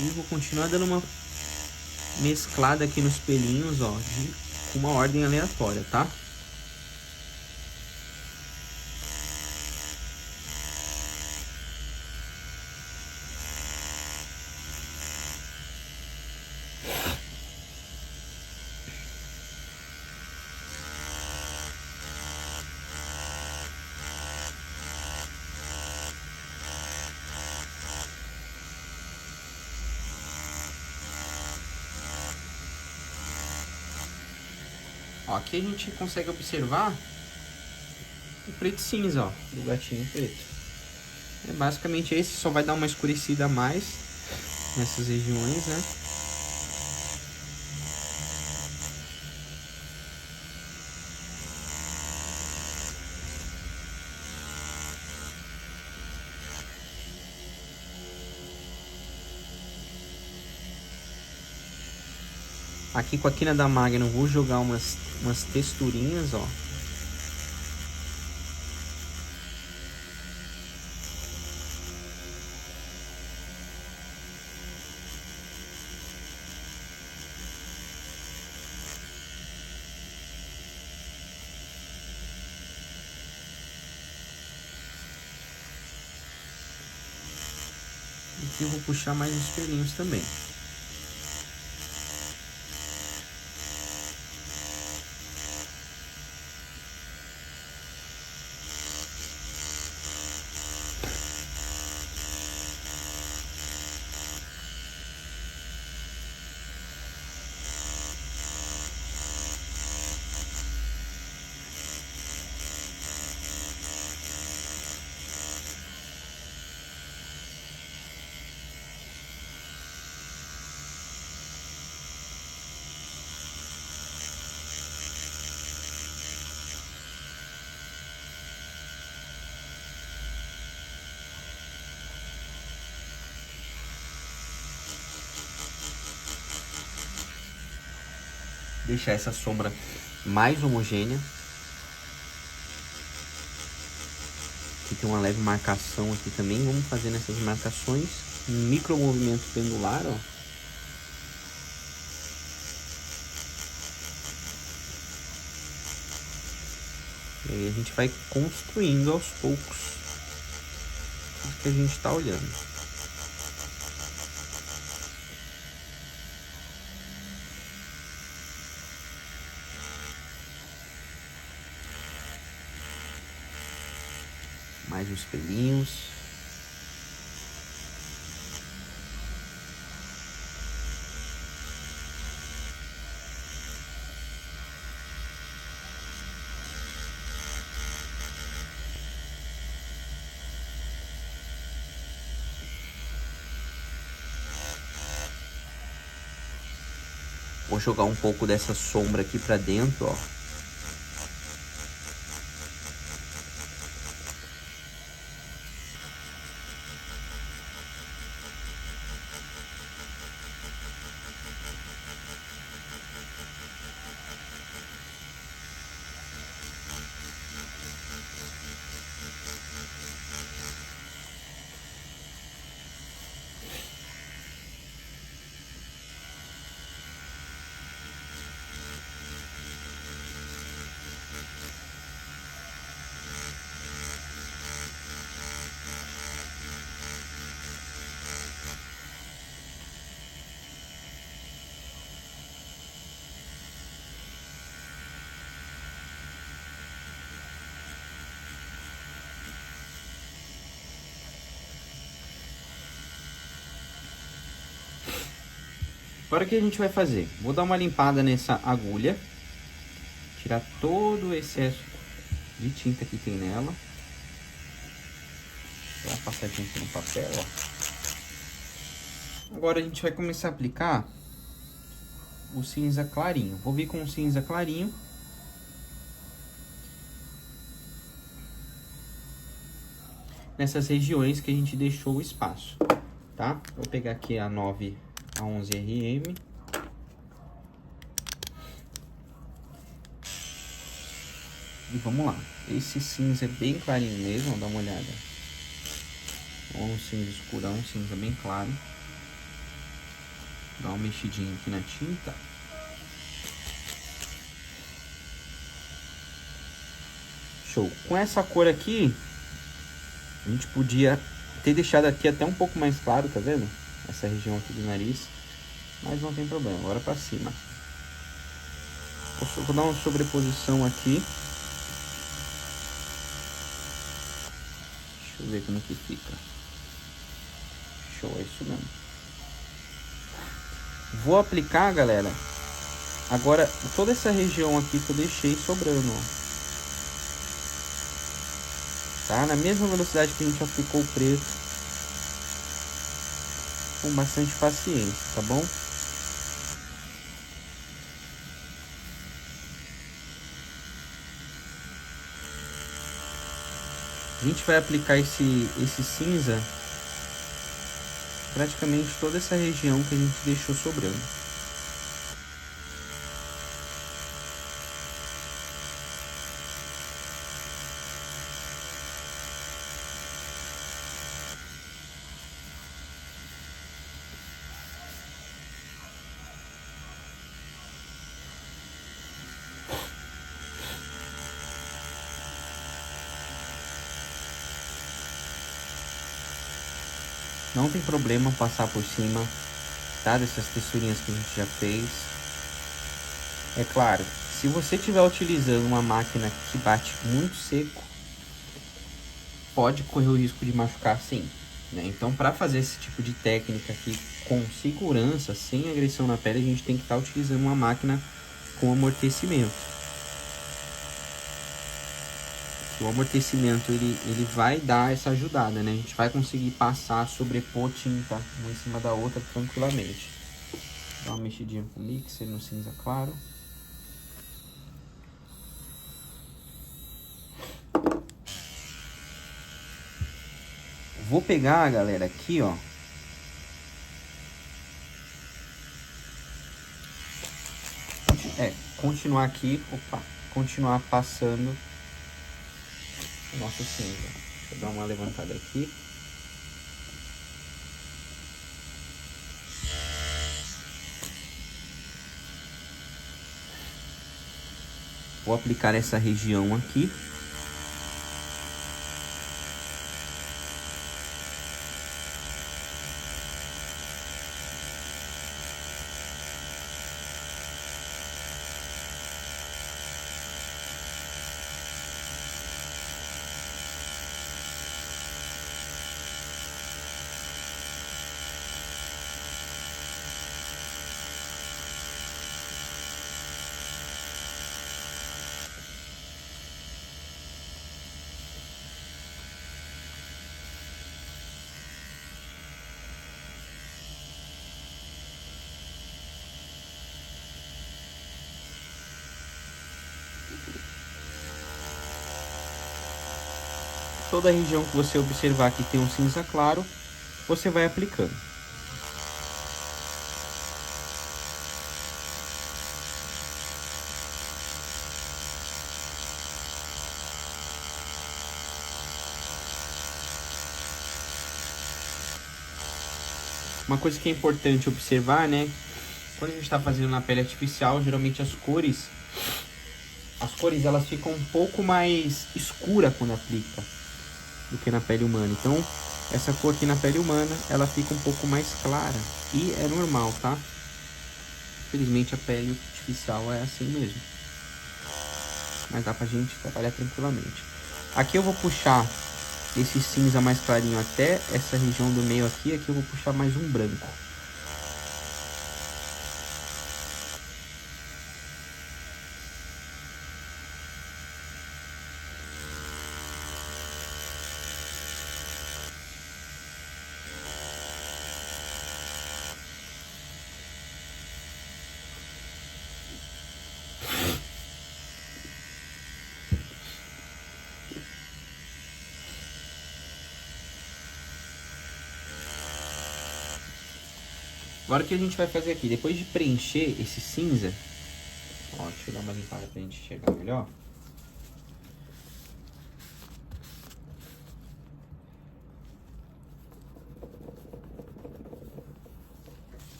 Speaker 2: E vou continuar dando uma mesclada aqui nos pelinhos, ó, com uma ordem aleatória, tá? Ó, aqui a gente consegue observar o preto e cinza, ó, do gatinho preto. É basicamente esse, só vai dar uma escurecida a mais nessas regiões, né? Aqui com a quina da Magnum vou jogar umas texturinhas, ó. Aqui eu vou puxar mais uns pelinhos também. Deixar essa sombra mais homogênea. Aqui tem uma leve marcação aqui também. Vamos fazer nessas marcações um micro movimento pendular, ó. E aí a gente vai construindo aos poucos tudo que a gente está olhando. Mais uns pelinhos. Vou jogar um pouco dessa sombra aqui pra dentro, ó. Agora o que a gente vai fazer? Vou dar uma limpada nessa agulha, tirar todo o excesso de tinta que tem nela. Vou dar uma passadinha aqui no papel, ó. Agora a gente vai começar a aplicar o cinza clarinho. Vou vir com o cinza clarinho. Nessas regiões que a gente deixou o espaço, tá? Vou pegar aqui a 9 a 11 RM. E vamos lá. Esse cinza é bem clarinho mesmo, ó, dá uma olhada. Ó, um cinza escurão, um cinza bem claro. Dá uma mexidinha aqui na tinta. Show. Com essa cor aqui, a gente podia ter deixado aqui até um pouco mais claro, tá vendo? Essa região aqui do nariz. Mas não tem problema. Agora pra cima. Vou dar uma sobreposição aqui. Deixa eu ver como que fica. Show, é isso mesmo. Vou aplicar, galera, agora toda essa região aqui que eu deixei sobrando, ó. Tá? Na mesma velocidade que a gente aplicou o preto. Com bastante paciência, tá bom? A gente vai aplicar esse cinza praticamente toda essa região que a gente deixou sobrando. Não tem problema passar por cima, tá? Dessas texturinhas que a gente já fez. É claro, se você estiver utilizando uma máquina que bate muito seco, pode correr o risco de machucar sim, né? Então, para fazer esse tipo de técnica aqui com segurança, sem agressão na pele, a gente tem que estar utilizando uma máquina com amortecimento. O amortecimento ele vai dar essa ajudada, né? A gente vai conseguir passar, sobrepor tinta uma em cima da outra tranquilamente. Dá uma mexidinha com o mixer no cinza claro. Vou pegar, galera, aqui, ó. Continuar aqui, continuar passando o nosso cinza. Deixa eu dar uma levantada aqui. Vou aplicar essa região aqui. toda a região que você observar que tem um cinza claro, você vai aplicando. Uma coisa que é importante observar, né? Quando a gente está fazendo na pele artificial, geralmente as cores elas ficam um pouco mais escuras quando aplica do que na pele humana. Então, essa cor aqui na pele humana, ela fica um pouco mais clara. E é normal, tá? Infelizmente a pele artificial é assim mesmo. Mas dá pra gente trabalhar tranquilamente. Aqui eu vou puxar esse cinza mais clarinho até essa região do meio aqui. Aqui eu vou puxar mais um branco. Agora o que a gente vai fazer aqui, depois de preencher esse cinza, ó, deixa eu dar uma limpada pra gente enxergar melhor.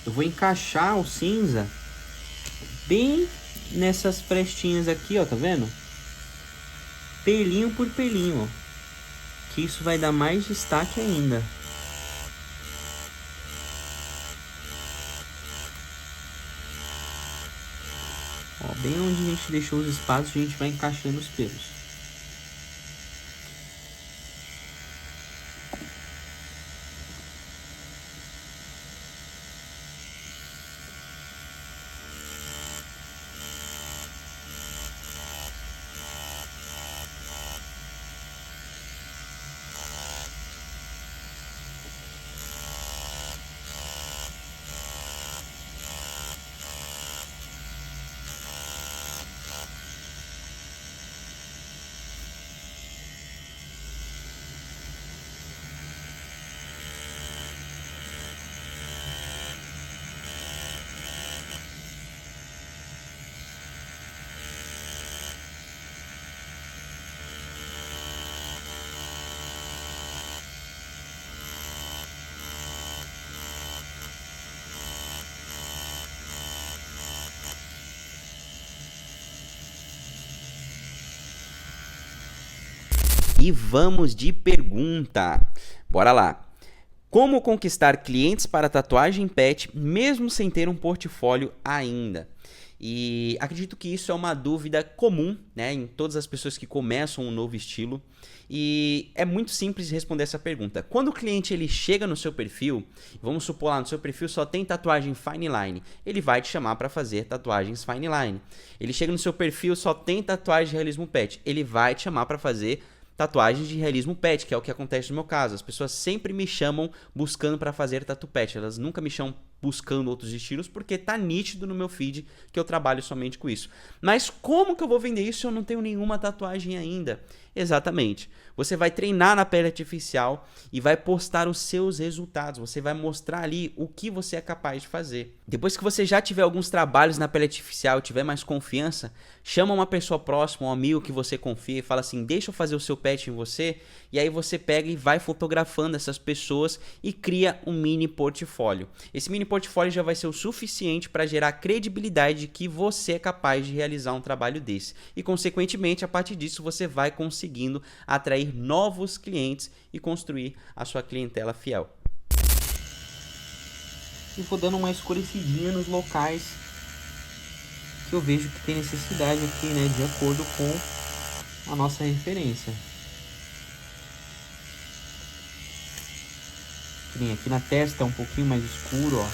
Speaker 2: Eu vou encaixar o cinza bem nessas frestinhas aqui, ó, tá vendo? Pelinho por pelinho, ó. Que isso vai dar mais destaque ainda. Ó, bem onde a gente deixou os espaços, a gente vai encaixando os pelos.
Speaker 1: E vamos de pergunta. Bora lá. Como conquistar clientes para tatuagem pet mesmo sem ter um portfólio ainda? E acredito que isso é uma dúvida comum, né, em todas as pessoas que começam um novo estilo. E é muito simples responder essa pergunta. Quando o cliente ele chega no seu perfil, vamos supor lá no seu perfil só tem tatuagem fine line, ele vai te chamar para fazer tatuagens fine line. Ele chega no seu perfil só tem tatuagem de realismo pet, ele vai te chamar para fazer tatuagens de realismo pet, que é o que acontece no meu caso. As pessoas sempre me chamam buscando para fazer tatu pet, elas nunca me chamam buscando outros estilos, porque tá nítido no meu feed que eu trabalho somente com isso. Mas como que eu vou vender isso se eu não tenho nenhuma tatuagem ainda? Exatamente. Você vai treinar na pele artificial e vai postar os seus resultados. Você vai mostrar ali o que você é capaz de fazer. Depois que você já tiver alguns trabalhos na pele artificial, tiver mais confiança, chama uma pessoa próxima, um amigo que você confia e fala assim, deixa eu fazer o seu pet em você. E aí você pega e vai fotografando essas pessoas e cria um mini portfólio. Esse mini portfólio já vai ser o suficiente para gerar credibilidade de que você é capaz de realizar um trabalho desse. E consequentemente, a partir disso, você vai conseguindo atrair novos clientes e construir a sua clientela fiel.
Speaker 2: E vou dando uma escurecidinha nos locais que eu vejo que tem necessidade aqui, né, de acordo com a nossa referência. Aqui na testa é um pouquinho mais escuro, ó.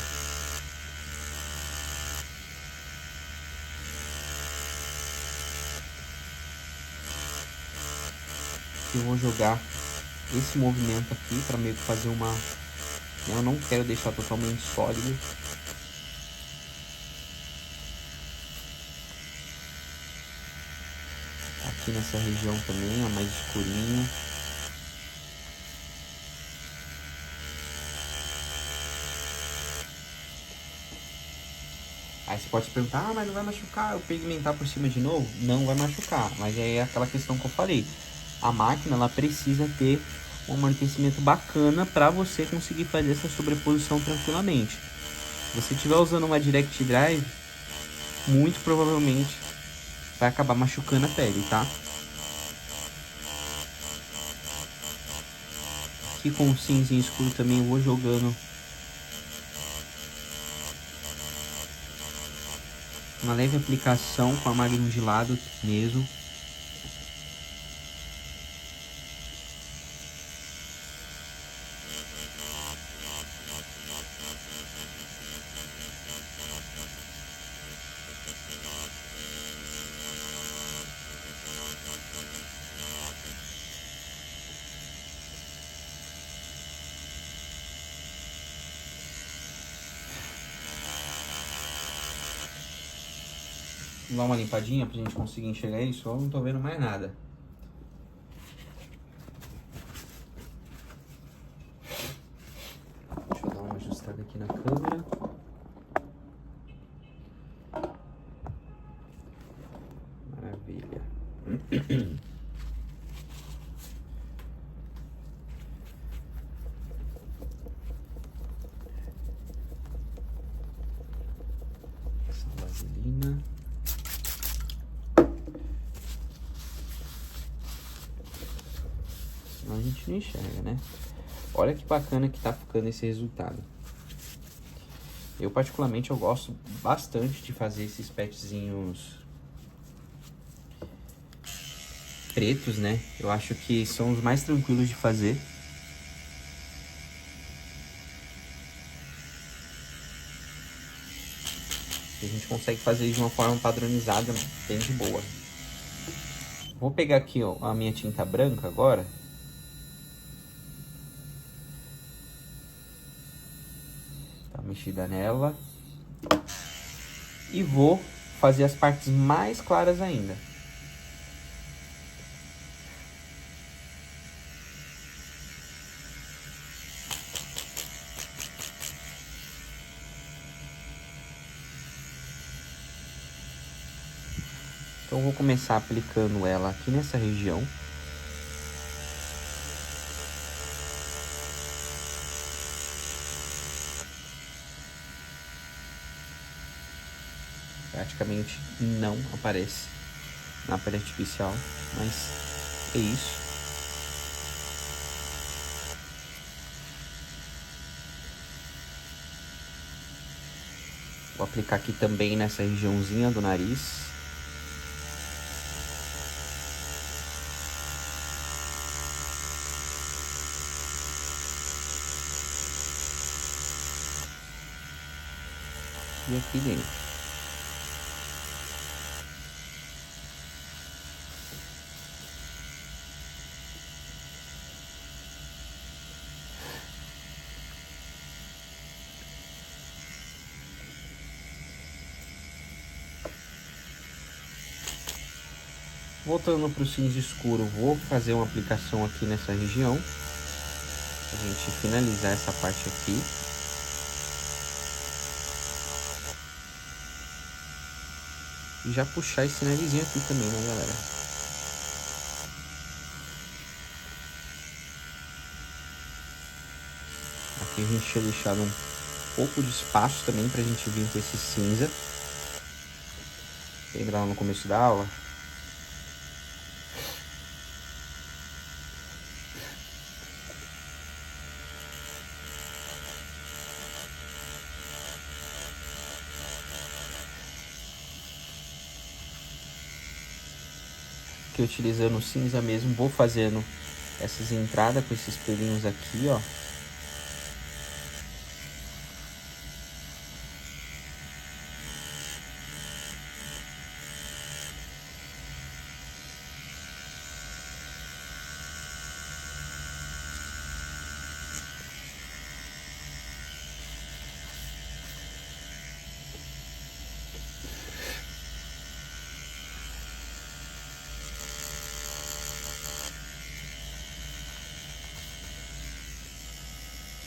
Speaker 2: Eu vou jogar esse movimento aqui para meio que fazer uma Eu não quero deixar totalmente sólido. Aqui nessa região também, ó, mais escurinho. Aí você pode se perguntar, mas não vai machucar eu pigmentar por cima de novo? Não vai machucar, mas aí é aquela questão que eu falei. A máquina, ela precisa ter um amortecimento bacana para você conseguir fazer essa sobreposição tranquilamente. Se você estiver usando uma Direct Drive, muito provavelmente vai acabar machucando a pele, tá? Aqui com o cinzinho escuro também eu vou jogando uma leve aplicação com a Magnum de lado mesmo. Vou dar uma limpadinha pra gente conseguir enxergar isso. Eu não tô vendo mais nada. Deixa eu dar uma ajustada aqui na câmera. Maravilha. Essa vaselina. Senão a gente não enxerga, né? Olha que bacana que tá ficando esse resultado. Eu particularmente eu gosto bastante de fazer esses patchzinhos pretos, né? Eu acho que são os mais tranquilos de fazer. A gente consegue fazer de uma forma padronizada, bem de boa. Vou pegar aqui, ó, a minha tinta branca agora. Dá uma mexida nela. E vou fazer as partes mais claras ainda. Então, eu vou começar aplicando ela aqui nessa região. Praticamente não aparece na pele artificial, mas é isso. Vou aplicar aqui também nessa regiãozinha do nariz. E aqui dentro. Voltando para o cinza escuro, vou fazer uma aplicação aqui nessa região. Pra gente finalizar essa parte aqui. E já puxar esse narizinho aqui também, né, galera? Aqui a gente tinha deixado um pouco de espaço também pra gente vir com esse cinza. Lembra lá no começo da aula? Que utilizando o cinza mesmo, vou fazendo essas entradas com esses pelinhos aqui, ó.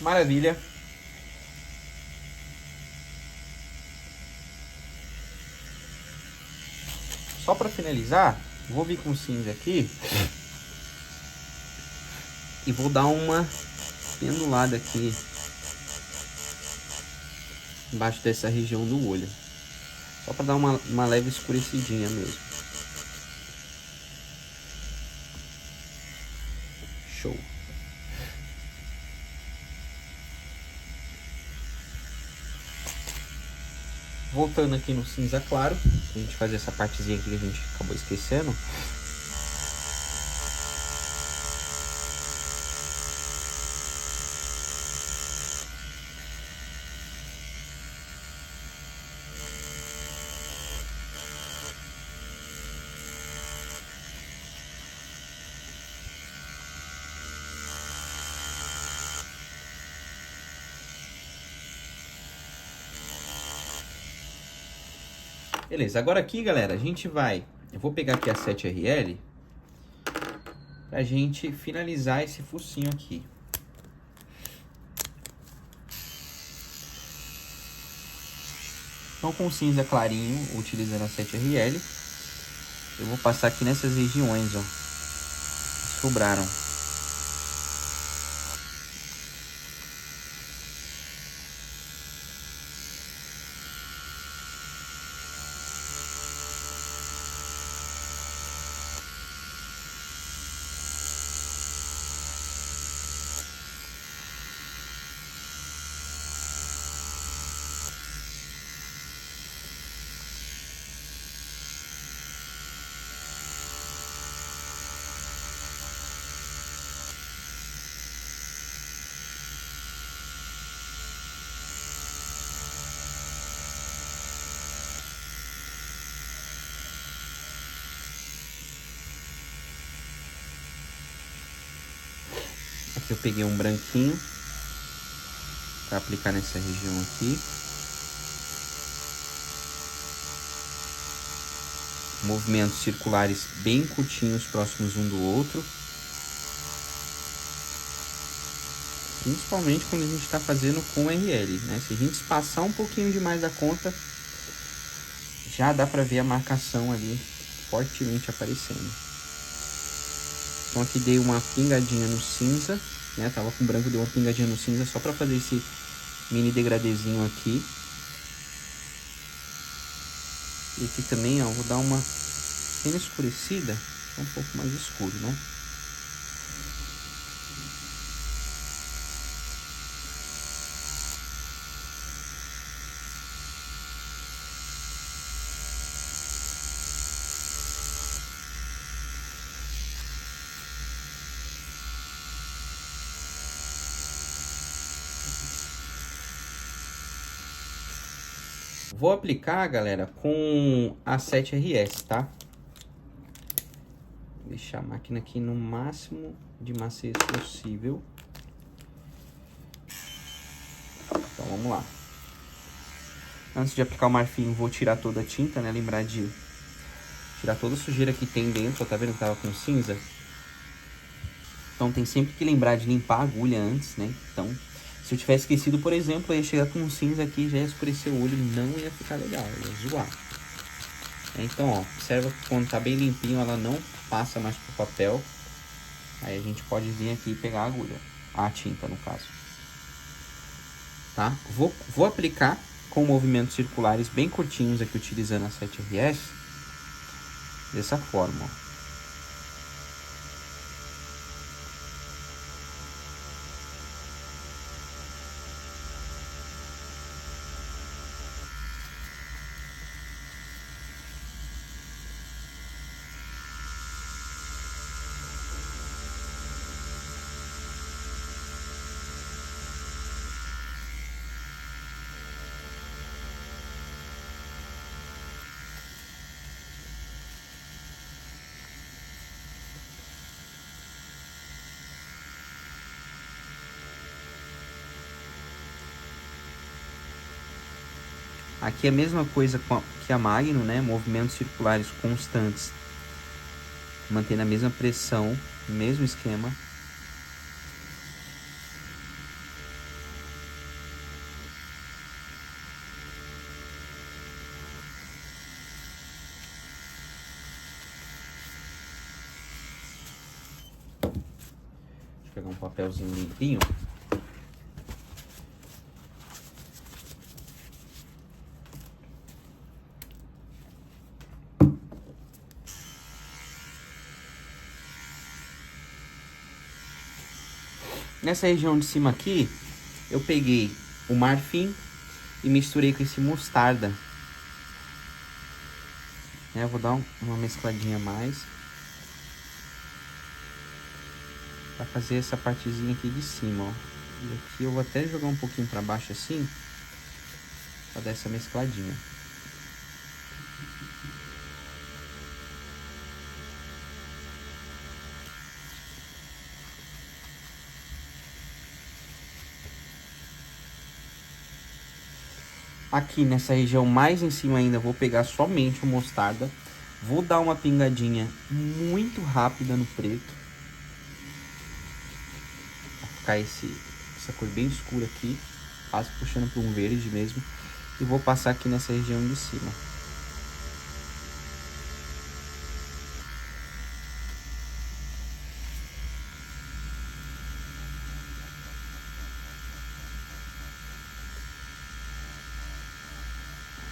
Speaker 1: Maravilha. Só para finalizar, vou vir com o cinza aqui e vou dar uma pendulada aqui embaixo dessa região do olho, só para dar uma leve escurecidinha mesmo. Show. Voltando aqui no cinza claro, a gente fazer essa partezinha aqui que a gente acabou esquecendo. Beleza, agora aqui, galera, a gente vai... Eu vou pegar aqui a 7RL pra gente finalizar esse focinho aqui. Então, com o cinza clarinho, utilizando a 7RL, eu vou passar aqui nessas regiões, ó, que sobraram. Aqui eu peguei um branquinho para aplicar nessa região aqui. Movimentos circulares bem curtinhos, próximos um do outro. Principalmente quando a gente está fazendo com RL, né? Se a gente espaçar um pouquinho demais da conta, já dá para ver a marcação ali fortemente aparecendo. Então aqui dei uma pingadinha no cinza, né? Tava com branco, dei uma pingadinha no cinza só para fazer esse mini degradezinho aqui. E aqui também, ó, vou dar uma pequena escurecida, um pouco mais escuro, né? Vou aplicar, galera, com a 7RS, tá? Vou deixar a máquina aqui no máximo de maciez possível. Então, vamos lá. Antes de aplicar o marfim, vou tirar toda a tinta, né? Lembrar de tirar toda a sujeira que tem dentro. Tá vendo que tava com cinza? Então, tem sempre que lembrar de limpar a agulha antes, né? Então... se eu tivesse esquecido, por exemplo, eu ia chegar com um cinza aqui, já ia escurecer o olho e não ia ficar legal, ia zoar. Então, ó, observa que quando tá bem limpinho, ela não passa mais pro papel. Aí a gente pode vir aqui e pegar a agulha, a tinta no caso. Tá? Vou aplicar com movimentos circulares bem curtinhos aqui, utilizando a 7RS. Dessa forma, ó. Aqui é a mesma coisa que a Magnum, né? Movimentos circulares constantes. Mantendo a mesma pressão, mesmo esquema. pegar um papelzinho limpinho. Nessa região de cima aqui, eu peguei o marfim e misturei com esse mostarda. Eu vou dar uma mescladinha a mais para fazer essa partezinha aqui de cima, ó. E aqui eu vou até jogar um pouquinho para baixo assim, para dar essa mescladinha. Aqui nessa região mais em cima ainda, vou pegar somente o mostarda. Vou dar uma pingadinha muito rápida no preto. Vai ficar essa cor bem escura aqui. Quase puxando para um verde mesmo. E vou passar aqui nessa região de cima.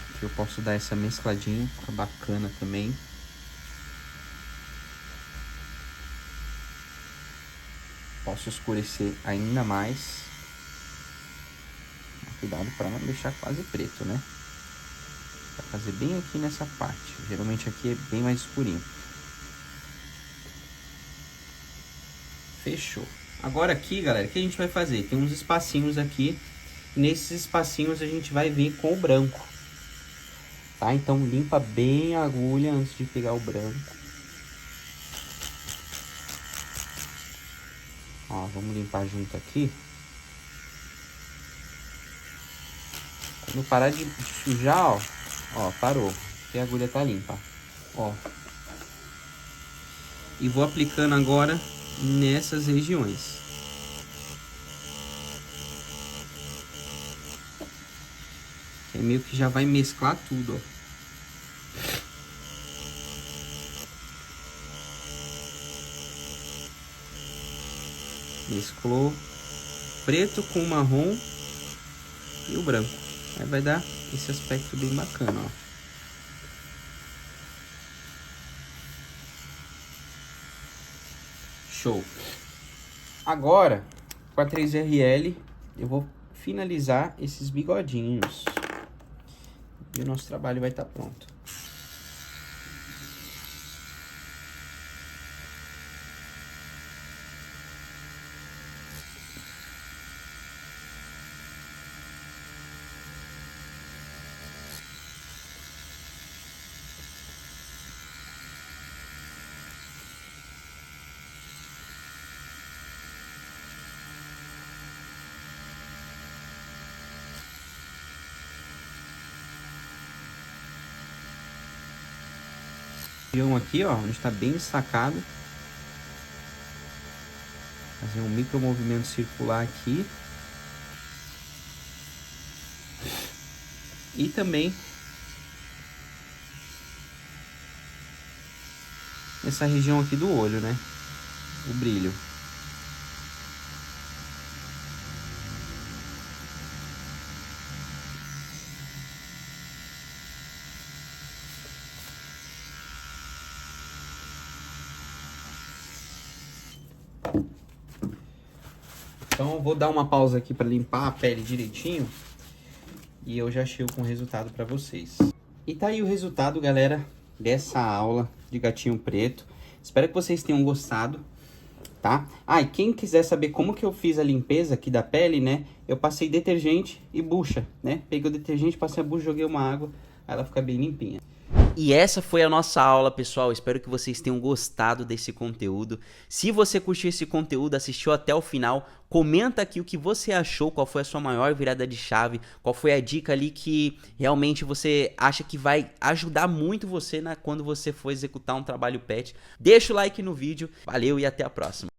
Speaker 1: Aqui eu posso dar essa mescladinha, fica bacana também. Posso escurecer ainda mais. Cuidado para não deixar quase preto, né? Vai fazer bem aqui nessa parte. Geralmente aqui é bem mais escurinho. Fechou. Agora aqui, galera, o que a gente vai fazer? Tem uns espacinhos aqui. Nesses espacinhos a gente vai vir com o branco. Tá? Então limpa bem a agulha antes de pegar o branco. Ó, vamos limpar junto aqui. Quando parar de sujar, ó, parou. Porque a agulha tá limpa, ó. E vou aplicando agora nessas regiões. É meio que já vai mesclar tudo, ó. Mesclou preto com marrom e o branco. Aí vai dar esse aspecto bem bacana, ó. Show. Agora, com a 3RL, eu vou finalizar esses bigodinhos. E o nosso trabalho vai estar pronto. Aqui, ó, onde está bem destacado. Fazer um micro movimento circular aqui. E também essa região aqui do olho, né? O brilho. Então eu vou dar uma pausa aqui para limpar a pele direitinho e eu já chego com o resultado para vocês. E tá aí o resultado, galera, dessa aula de gatinho preto. Espero que vocês tenham gostado, tá? Ah, e quem quiser saber como que eu fiz a limpeza aqui da pele, né? Eu passei detergente e bucha, né? Peguei o detergente, passei a bucha, joguei uma água, aí ela fica bem limpinha. E essa foi a nossa aula, pessoal. Espero que vocês tenham gostado desse conteúdo. Se você curtiu esse conteúdo, assistiu até o final, comenta aqui o que você achou, qual foi a sua maior virada de chave, qual foi a dica ali que realmente você acha que vai ajudar muito você quando você for executar um trabalho pet. Deixa o like no vídeo. Valeu e até a próxima.